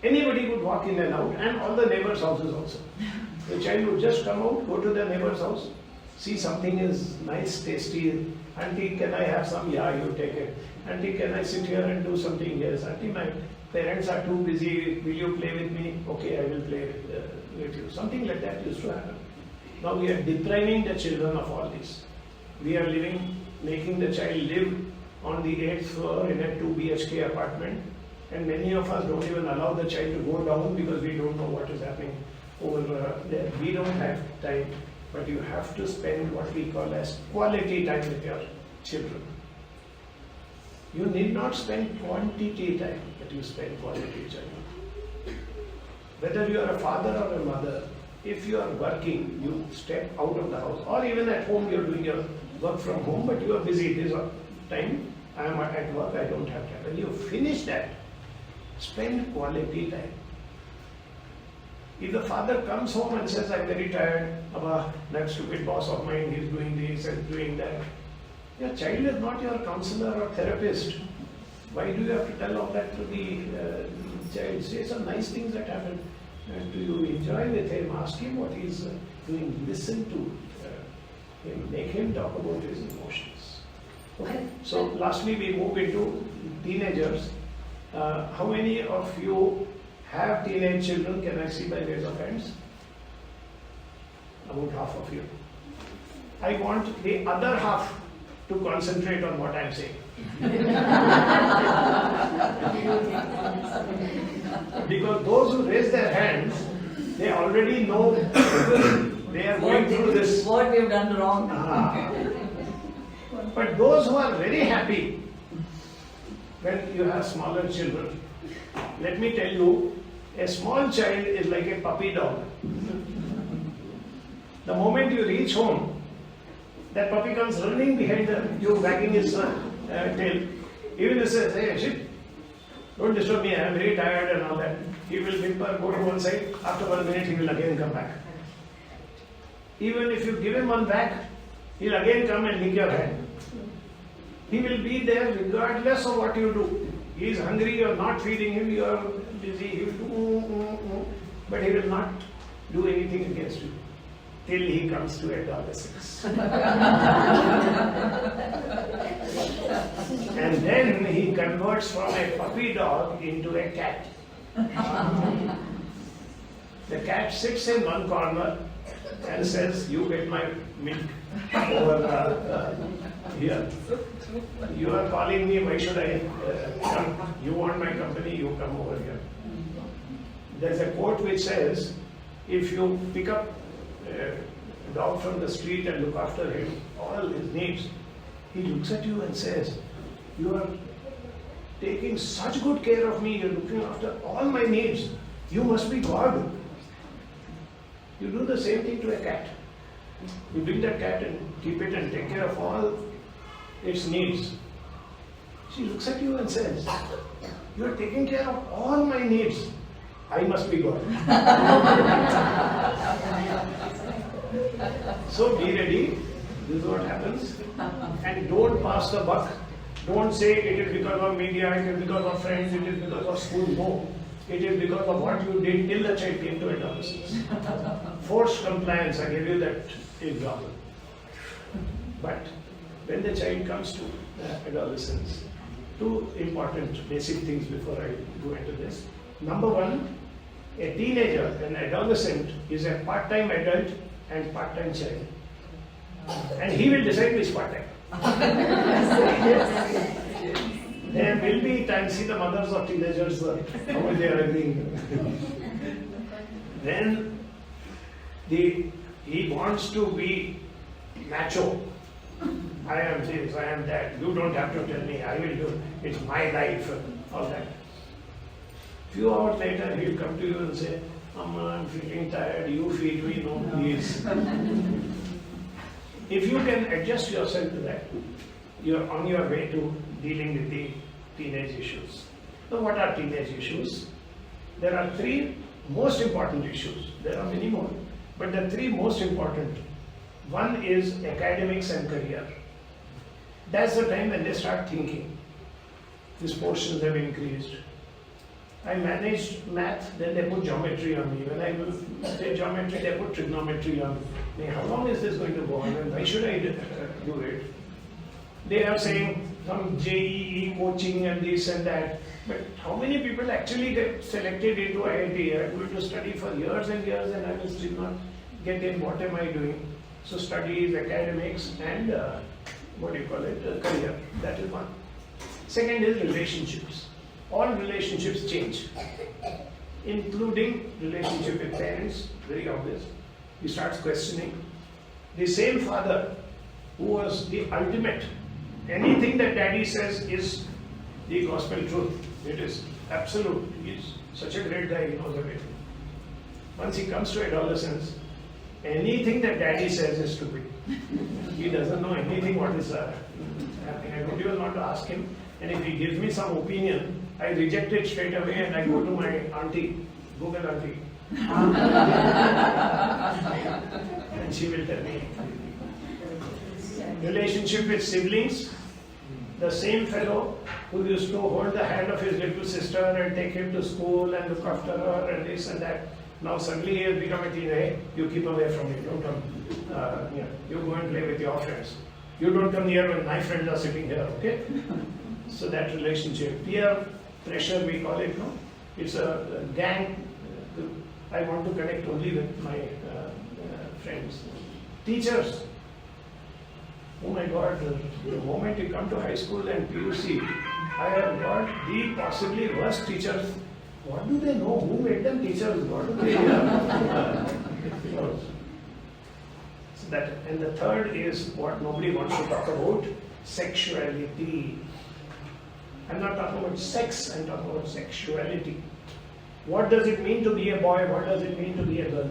Anybody could walk in and out, and all the neighbors' houses also. The child would just come out, go to the neighbor's house, see something is nice, tasty. Auntie, can I have some? Yeah, you take it. Auntie, can I sit here and do something? Yes. Auntie, my parents are too busy. Will you play with me? Okay, I will play with you. Something like that used to happen. Now we are depriving the children of all this. We are making the child live on the 8th floor in a 2 BHK apartment, and many of us don't even allow the child to go down because we don't know what is happening over there. We don't have time. But you have to spend what we call as quality time with your children. You need not spend quantity time, but you spend quality time. Whether you are a father or a mother, if you are working, you step out of the house, or even at home you are doing your work from home, but you are busy. This time I am at work, I don't have time. When you finish that, spend quality time. If the father comes home and says, I'm very tired, Abba, that stupid boss of mine, he's doing this and doing that. Your child is not your counselor or therapist. Why do you have to tell all that to the child? Say some nice things that happen to you. Enjoy with him, ask him what he's doing, listen to him, make him talk about his emotions. Okay. So lastly, we move into teenagers. How many of you have teenage children? Can I see by raise of hands? About half of you. I want the other half to concentrate on what I'm saying. Because those who raise their hands, they already know they are going through this. What we have done wrong. But those who are very happy when you have smaller children, let me tell you, a small child is like a puppy dog. The moment you reach home, that puppy comes running behind you, wagging his tail. Even if he says, hey, shit, Don't disturb me, I am very tired and all that. He will whimper, go to one side, after 1 minute he will again come back. Even if you give him one back, he'll again come and lick your hand. He will be there regardless of what you do. He is hungry, you are not feeding him, you are busy, he will do, but he will not do anything against you till he comes to adolescence. And then he converts from a puppy dog into a cat. The cat sits in one corner and says, "You get my milk over here. You are calling me, why should I come? You want my company, you come over here." There's a quote which says, if you pick up a dog from the street and look after him, all his needs, he looks at you and says, "You are taking such good care of me, you're looking after all my needs. You must be God." You do the same thing to a cat. You bring that cat and keep it and take care of all its needs. She looks at you and says, "You are taking care of all my needs. I must be God." So be ready. This is what happens. And don't pass the buck. Don't say it is because of media, it is because of friends, it is because of school. No. It is because of what you did till the child came to adolescence. Forced compliance, I gave you that example. But when the child comes to adolescence, two important basic things before I go into this. Number one, a teenager, an adolescent, is a part-time adult and part-time child. And he will decide which part-time. There will be times, see the mothers of teenagers, how they are agreeing. Then he wants to be macho. I am this, I am that. You don't have to tell me, I will do. It's my life, all that. Few hours later, he will come to you and say, "Amma, I'm feeling tired, you feed me, no, please." If you can adjust yourself to that, you're on your way to dealing with the teenage issues. Now, what are teenage issues? There are three most important issues. There are many more, but the three most important. One is academics and career. That's the time when they start thinking. These portions have increased. I managed math, then they put geometry on me. When I did geometry, they put trigonometry on me. How long is this going to go on, and why should I do it? They are saying some JEE coaching and this and that. But how many people actually get selected into IIT? I'm going to study for years and years and I will still not get in. What am I doing? So studies, academics and career. That is one. Second is relationships. All relationships change, including relationship with parents, very obvious. He starts questioning. The same father who was the ultimate, anything that daddy says is the gospel truth. It is absolute. He is such a great guy, he knows everything. Once he comes to adolescence, anything that daddy says is stupid. He doesn't know anything what is happening. I don't even want to ask him. And if he gives me some opinion, I reject it straight away and I go to my auntie, Google auntie. And she will tell me. Relationship with siblings. The same fellow who used to hold the hand of his little sister and take him to school and look after her and this and that. Now suddenly he has become a teenager. You keep away from me. Don't come. You go and play with your friends. You don't come near when my friends are sitting here. Okay? So that relationship, peer pressure we call it. No, it's a gang. I want to connect only with my friends. Teachers. Oh my God! The moment you come to high school and PUC, I have got the possibly worst teachers. What do they know? Who made them teachers? What do they know? So that, and the third is what nobody wants to talk about: sexuality. I'm not talking about sex. I'm talking about sexuality. What does it mean to be a boy? What does it mean to be a girl?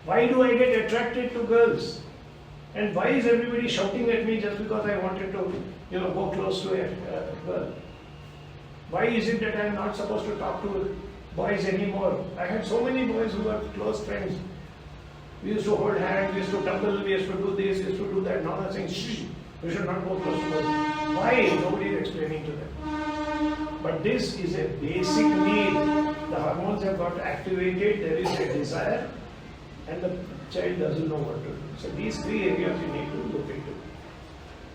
Why do I get attracted to girls? And why is everybody shouting at me just because I wanted to, go close to a girl? Why is it that I am not supposed to talk to boys anymore? I had so many boys who were close friends. We used to hold hands, we used to tumble, we used to do this, we used to do that. Now they're saying, shh, you should not go close to boys. Why? Nobody is explaining to them. But this is a basic need. The hormones have got activated, there is a desire, and the child doesn't know what to do. So these three areas you need to look into.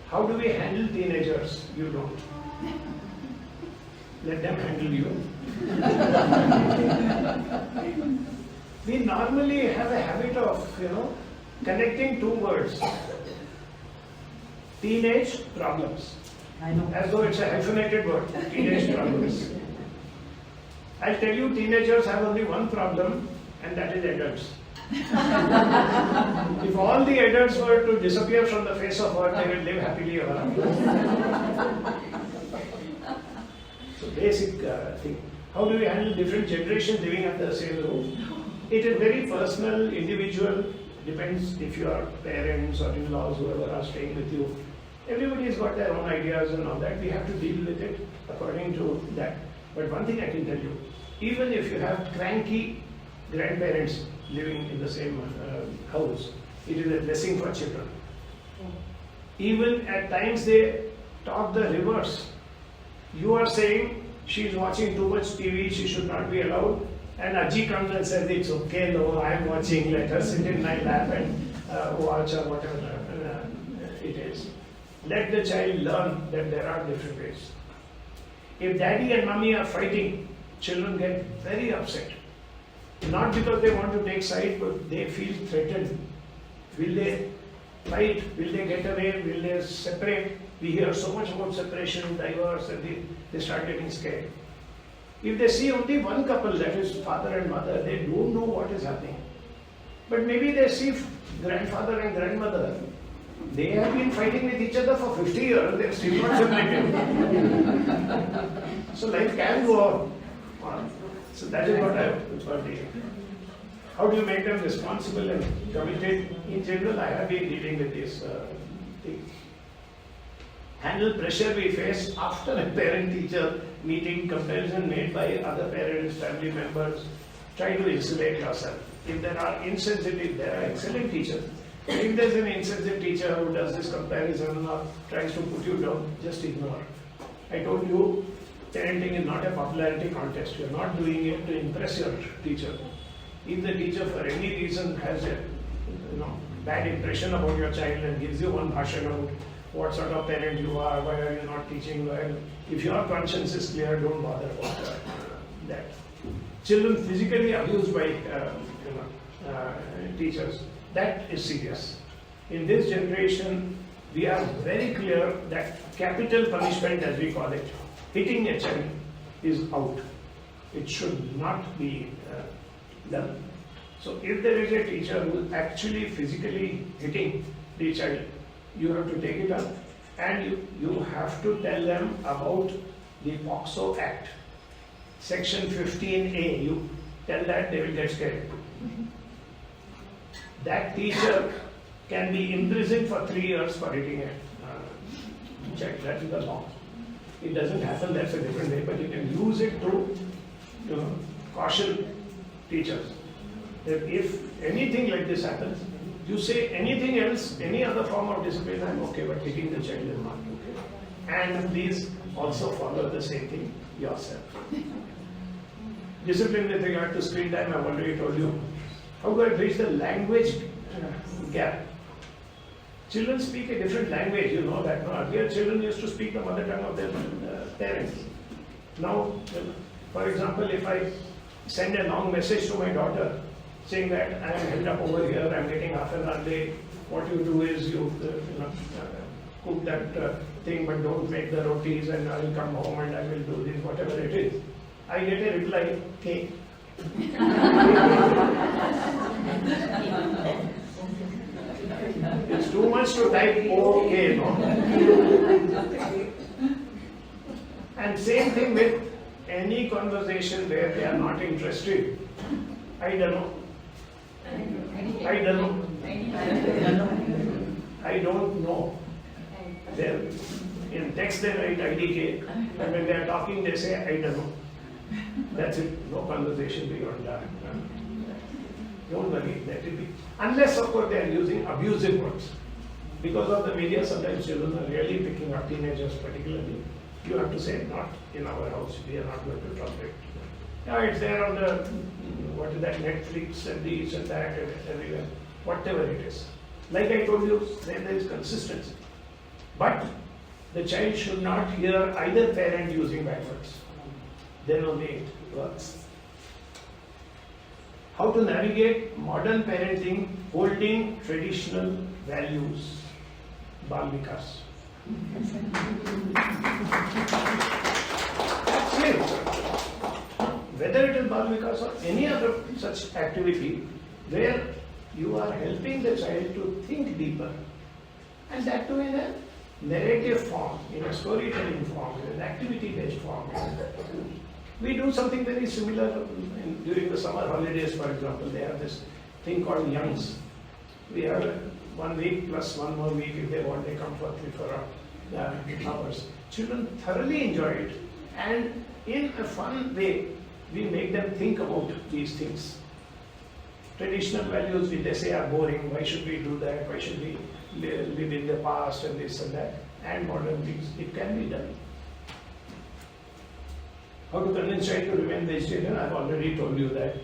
How do we handle teenagers? You don't. Let them handle you. We normally have a habit of, connecting two words. Teenage problems. I know. As though it's a hyphenated word. Teenage problems. I'll tell you, teenagers have only one problem, and that is adults. If all the adults were to disappear from the face of earth, they will live happily ever after. So basic thing. How do we handle different generations living under the same roof? It is very personal, individual, depends if your parents or in-laws, whoever are staying with you. Everybody's got their own ideas and all that. We have to deal with it according to that. But one thing I can tell you, even if you have cranky grandparents living in the same house, it is a blessing for children. Even at times they talk the reverse. You are saying she is watching too much TV, she should not be allowed. And Aji comes and says, it's okay, no, I am watching, let her sit in my lap and watch or whatever it is. Let the child learn that there are different ways. If daddy and mommy are fighting, children get very upset. Not because they want to take side, but they feel threatened. Will they fight? Will they get away? Will they separate? We hear so much about separation, divorce, and they start getting scared. If they see only one couple, that is father and mother, they don't know what is happening. But maybe they see grandfather and grandmother. They have been fighting with each other for 50 years, they are still not separated. So life can go on. So that is what I thought. How do you make them responsible and committed? In general, I have been dealing with this thing. Handle pressure we face after a parent-teacher meeting, comparison made by other parents, family members. Try to insulate yourself. If there are insensitive, there are excellent teachers. If there's an insensitive teacher who does this comparison or tries to put you down, just ignore. I told you, parenting is not a popularity contest. You're not doing it to impress your teacher. If the teacher for any reason has a bad impression about your child and gives you one bhashan about what sort of parent you are, why are you not teaching well, if your conscience is clear, don't bother about that. Children physically abused by teachers, that is serious. In this generation, we are very clear that capital punishment, as we call it, hitting a child is out. It should not be done. So if there is a teacher who is actually physically hitting the child, you have to take it up and you have to tell them about the POCSO Act. Section 15A, you tell that, they will get scared. That teacher can be imprisoned for 3 years for hitting a child. That is the law. It doesn't happen, that's a different way, but you can use it to caution teachers. If anything like this happens, you say anything else, any other form of discipline, I'm okay, but hitting the child is not okay. And please also follow the same thing yourself. Discipline with regard to screen time, I've already told you. How do I bridge the language gap? Children speak a different language, you know that. No? Earlier, children used to speak the mother tongue of their parents. Now, for example, if I send a long message to my daughter saying that I am held up over here, I am getting half an hour late, what you do is you cook that thing, but don't make the rotis, and I will come home and I will do this, whatever it is. I get a reply, okay. It's too much to type okay, no? And same thing with any conversation where they are not interested. I don't know. I don't know. I don't know. There, In text they write IDK, and when they are talking they say I don't know. That's it, no conversation beyond that. Don't worry, let it be. Unless of course they are using abusive words. Because of the media, sometimes children are really picking up, teenagers particularly. You have to say, not in our house, we are not going to tolerate. Yeah, it's there on the, what is that, Netflix and this and that and everywhere, whatever it is. Like I told you, there is consistency. But the child should not hear either parent using bad words. Then only it works. How to navigate modern parenting holding traditional values. Balvikas. That's it. Whether it is Balvikas or any other such activity where you are helping the child to think deeper, and that too in a narrative form, in a storytelling form, in an activity-based form. We do something very similar during the summer holidays, for example. They have this thing called Youngs. We have 1 week plus 1 more week if they want, they come for 3-4 hours. Children thoroughly enjoy it, and in a fun way, we make them think about these things. Traditional values, they say, are boring. Why should we do that? Why should we live in the past and this and that? And modern things, it can be done. How to convince child to remain vegetarian? I've already told you that.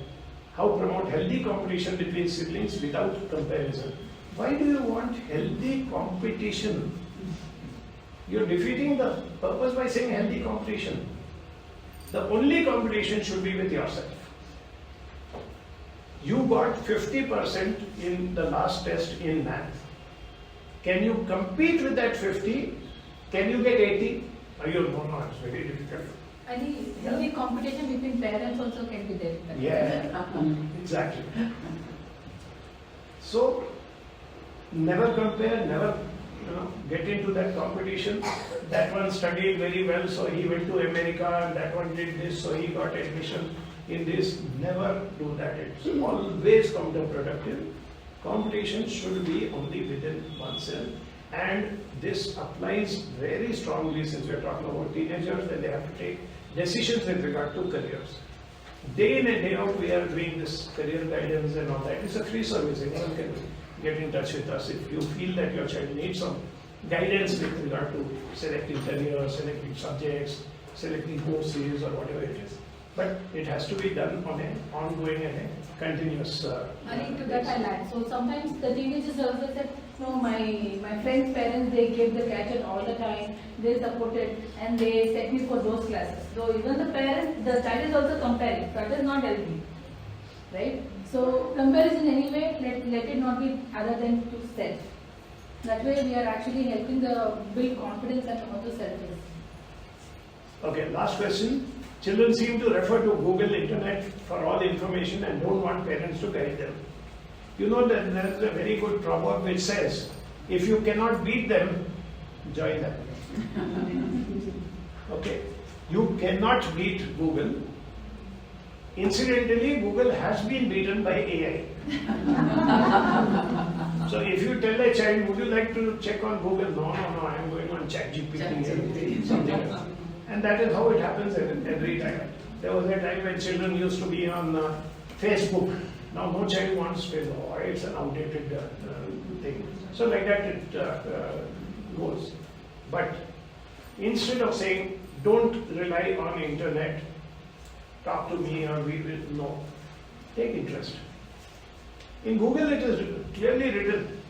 How promote healthy competition between siblings without comparison? Why do you want healthy competition? You're defeating the purpose by saying healthy competition. The only competition should be with yourself. You got 50% in the last test in math. Can you compete with that 50? Can you get 80? You no, it's very difficult. I think healthy competition between parents also can be there. Yeah, exactly. So, never compare, never get into that competition. That one studied very well, so he went to America, and that one did this, so he got admission in this. Never do that. It's always counterproductive. Competition should be only within oneself. And this applies very strongly, since we are talking about teenagers, that they have to take decisions with regard to careers. Day in and day out, we are doing this career guidance and all that. It's a free service. Anyone can get in touch with us if you feel that your child needs some guidance with regard to selecting careers, selecting subjects, selecting courses, or whatever it is. But it has to be done on an ongoing and a continuous Adding to that, I like. So sometimes the teenagers also said, no, my friend's parents, they gave the gadget all the time, they supported, and they set me for those classes. So even the parent, the child is also comparing. That is not healthy, right? So comparison anyway, let it not be other than to self. That way we are actually helping the build confidence and also self-esteem. Okay, last question. Children seem to refer to Google, Internet for all information and don't want parents to guide them. You know that there is a very good proverb which says, if you cannot beat them, join them. Okay, you cannot beat Google. Incidentally, Google has been beaten by AI. So if you tell a child, would you like to check on Google? No, I am going on ChatGPT, something else. And that is how it happens every time. There was a time when children used to be on Facebook. Now no child wants Facebook. Oh, it's an outdated thing. So like that it goes. But instead of saying, don't rely on internet, talk to me or we will, no. Take interest. In Google it is clearly written.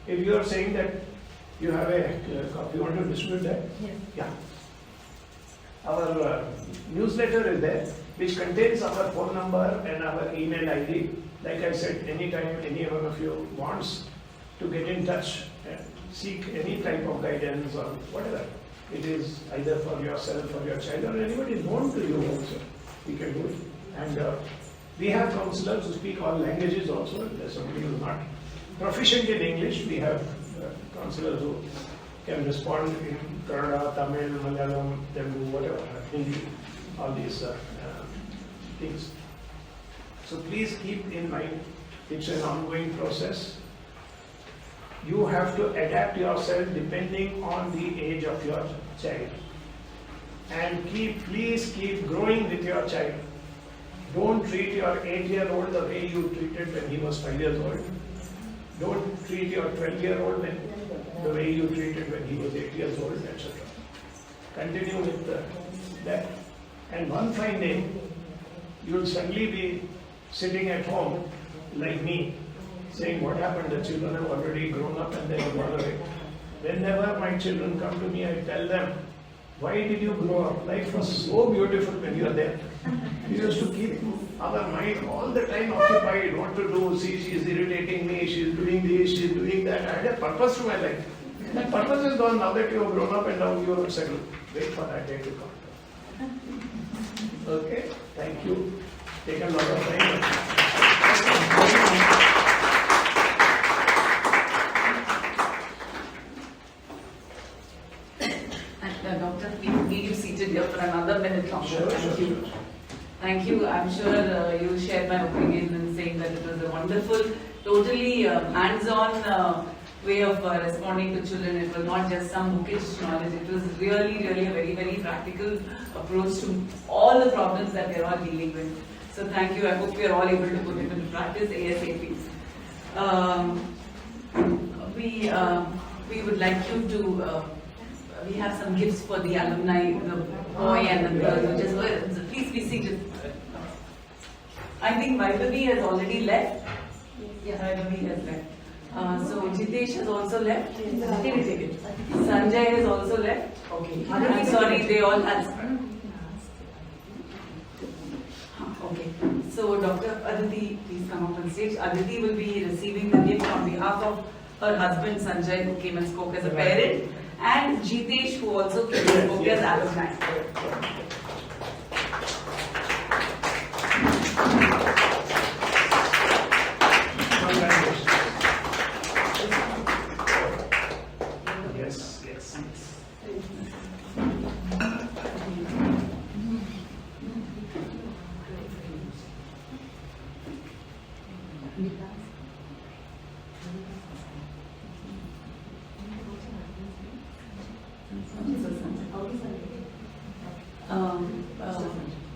If you are saying that you have a copy, you want to distribute that? Yes. Yeah. Our newsletter is there, which contains our phone number and our email ID. Like I said, anytime any one of you wants to get in touch and seek any type of guidance or whatever, it is either for yourself or your child or anybody known to you also, we can do it. And we have counselors who speak all languages also. If there's somebody who is not proficient in English, we have counselors who can respond in Kannada, Tamil, Malayalam, Telugu, whatever, Hindi, all these things. So please keep in mind, it's an ongoing process. you have to adapt yourself depending on the age of your child. And please keep growing with your child. Don't treat your 8-year-old the way you treated when he was 5 years old. Don't treat your 12-year-old the way you treated when he was 8 years old, etc. Continue with that. And one fine day, you will suddenly be sitting at home like me, saying, what happened? The children have already grown up and they have gone away. Whenever my children come to me, I tell them, why did you grow up? Life was so beautiful when you were there. We used to keep our mind all the time occupied, what to do, see, she is irritating me, she is doing this, she is doing that. I had a purpose to my life. That purpose is gone now that you have grown up and now you have settled. Wait for that day to come. Okay, thank you. Take a lot of time. Doctor, we need you seated here for another minute longer. Sure. Thank you. I'm sure you'll share my opinion in saying that it was a wonderful, totally hands-on way of responding to children. It was not just some bookish knowledge. It was really a very, very practical approach to all the problems that we're all dealing with. So thank you. I hope we are all able to put it into practice ASAP. We would like you to. We have some gifts for the alumni, the boy and the girl. Please be seated. I think Vaibhavi has already left. Yeah, Vaibhavi has left. So Jitesh has also left. Sanjay has also left. Okay. I'm sorry, they all have. Okay. So Dr. Aditi, please come up on stage. Aditi will be receiving the gift on behalf of her husband Sanjay, who came and spoke as a parent, and Jitesh, who also came and spoke as alumni. Yes.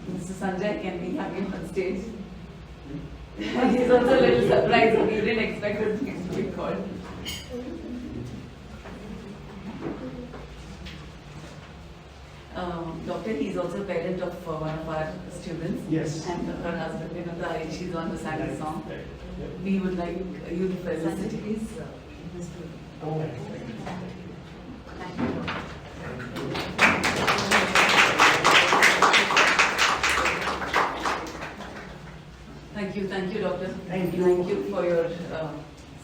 Mr. Sanjay, can we have him on stage? He's also a little surprised. He didn't expect his name to be called. Doctor, he's also a parent of one of our students. Yes. And her husband, Vinata, she's on the sang song. We would like you to present it, please. Thank you, Doctor. Thank you. Thank you for your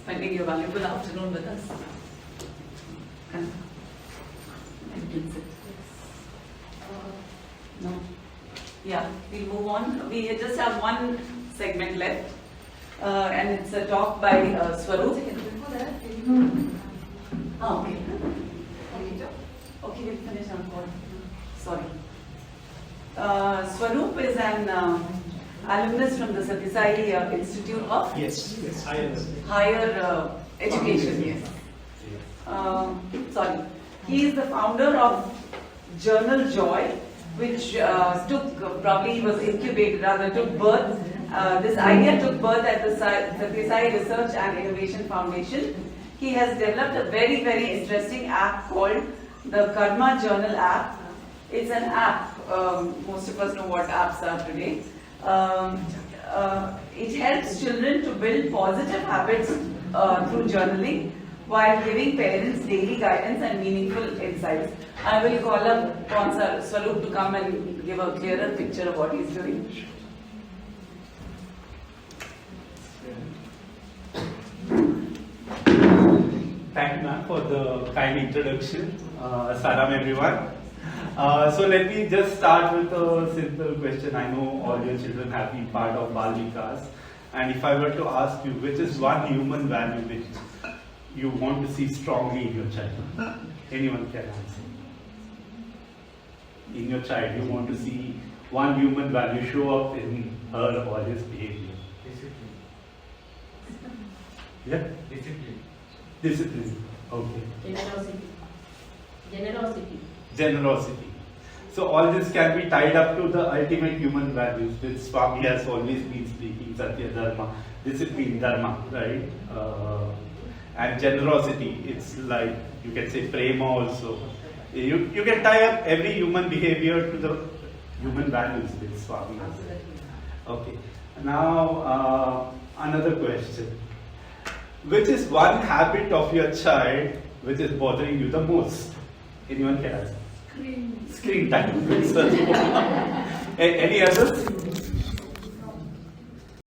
spending your valuable afternoon with us. And please sit. No. Yeah, we'll move on. We just have one segment left, and it's a talk by Swaroop. Oh, okay. Okay, we'll finish on call. Sorry. Swaroop is an alumnus from the Sathya Institute of Higher Education. Yes. Sorry. He is the founder of Journal Joy, which took birth. This idea took birth at the Sathya Research and Innovation Foundation. He has developed a very, very interesting app called the Karma Journal app. It's an app. Most of us know what apps are today. It helps children to build positive habits through journaling while giving parents daily guidance and meaningful insights. I will call up Swaroop to come and give a clearer picture of what he's doing. Thank you, ma'am, for the kind introduction. Salam, everyone. So let me just start with a simple question. I know all your children have been part of Balvikas, and if I were to ask you, which is one human value which you want to see strongly in your child? Anyone can answer. In your child, you want to see one human value show up in her or his behavior. Discipline. Yeah? Discipline. Discipline. Okay. Generosity. Generosity. Generosity. So all this can be tied up to the ultimate human values, which Swami has always been speaking, Sathya, Dharma, discipline, Dharma, right? And generosity, it's like, you can say prema also. You can tie up every human behavior to the human values, which Swami has said. Okay. Now, another question. Which is one habit of your child which is bothering you the most? Anyone can answer? Screen time. Any others?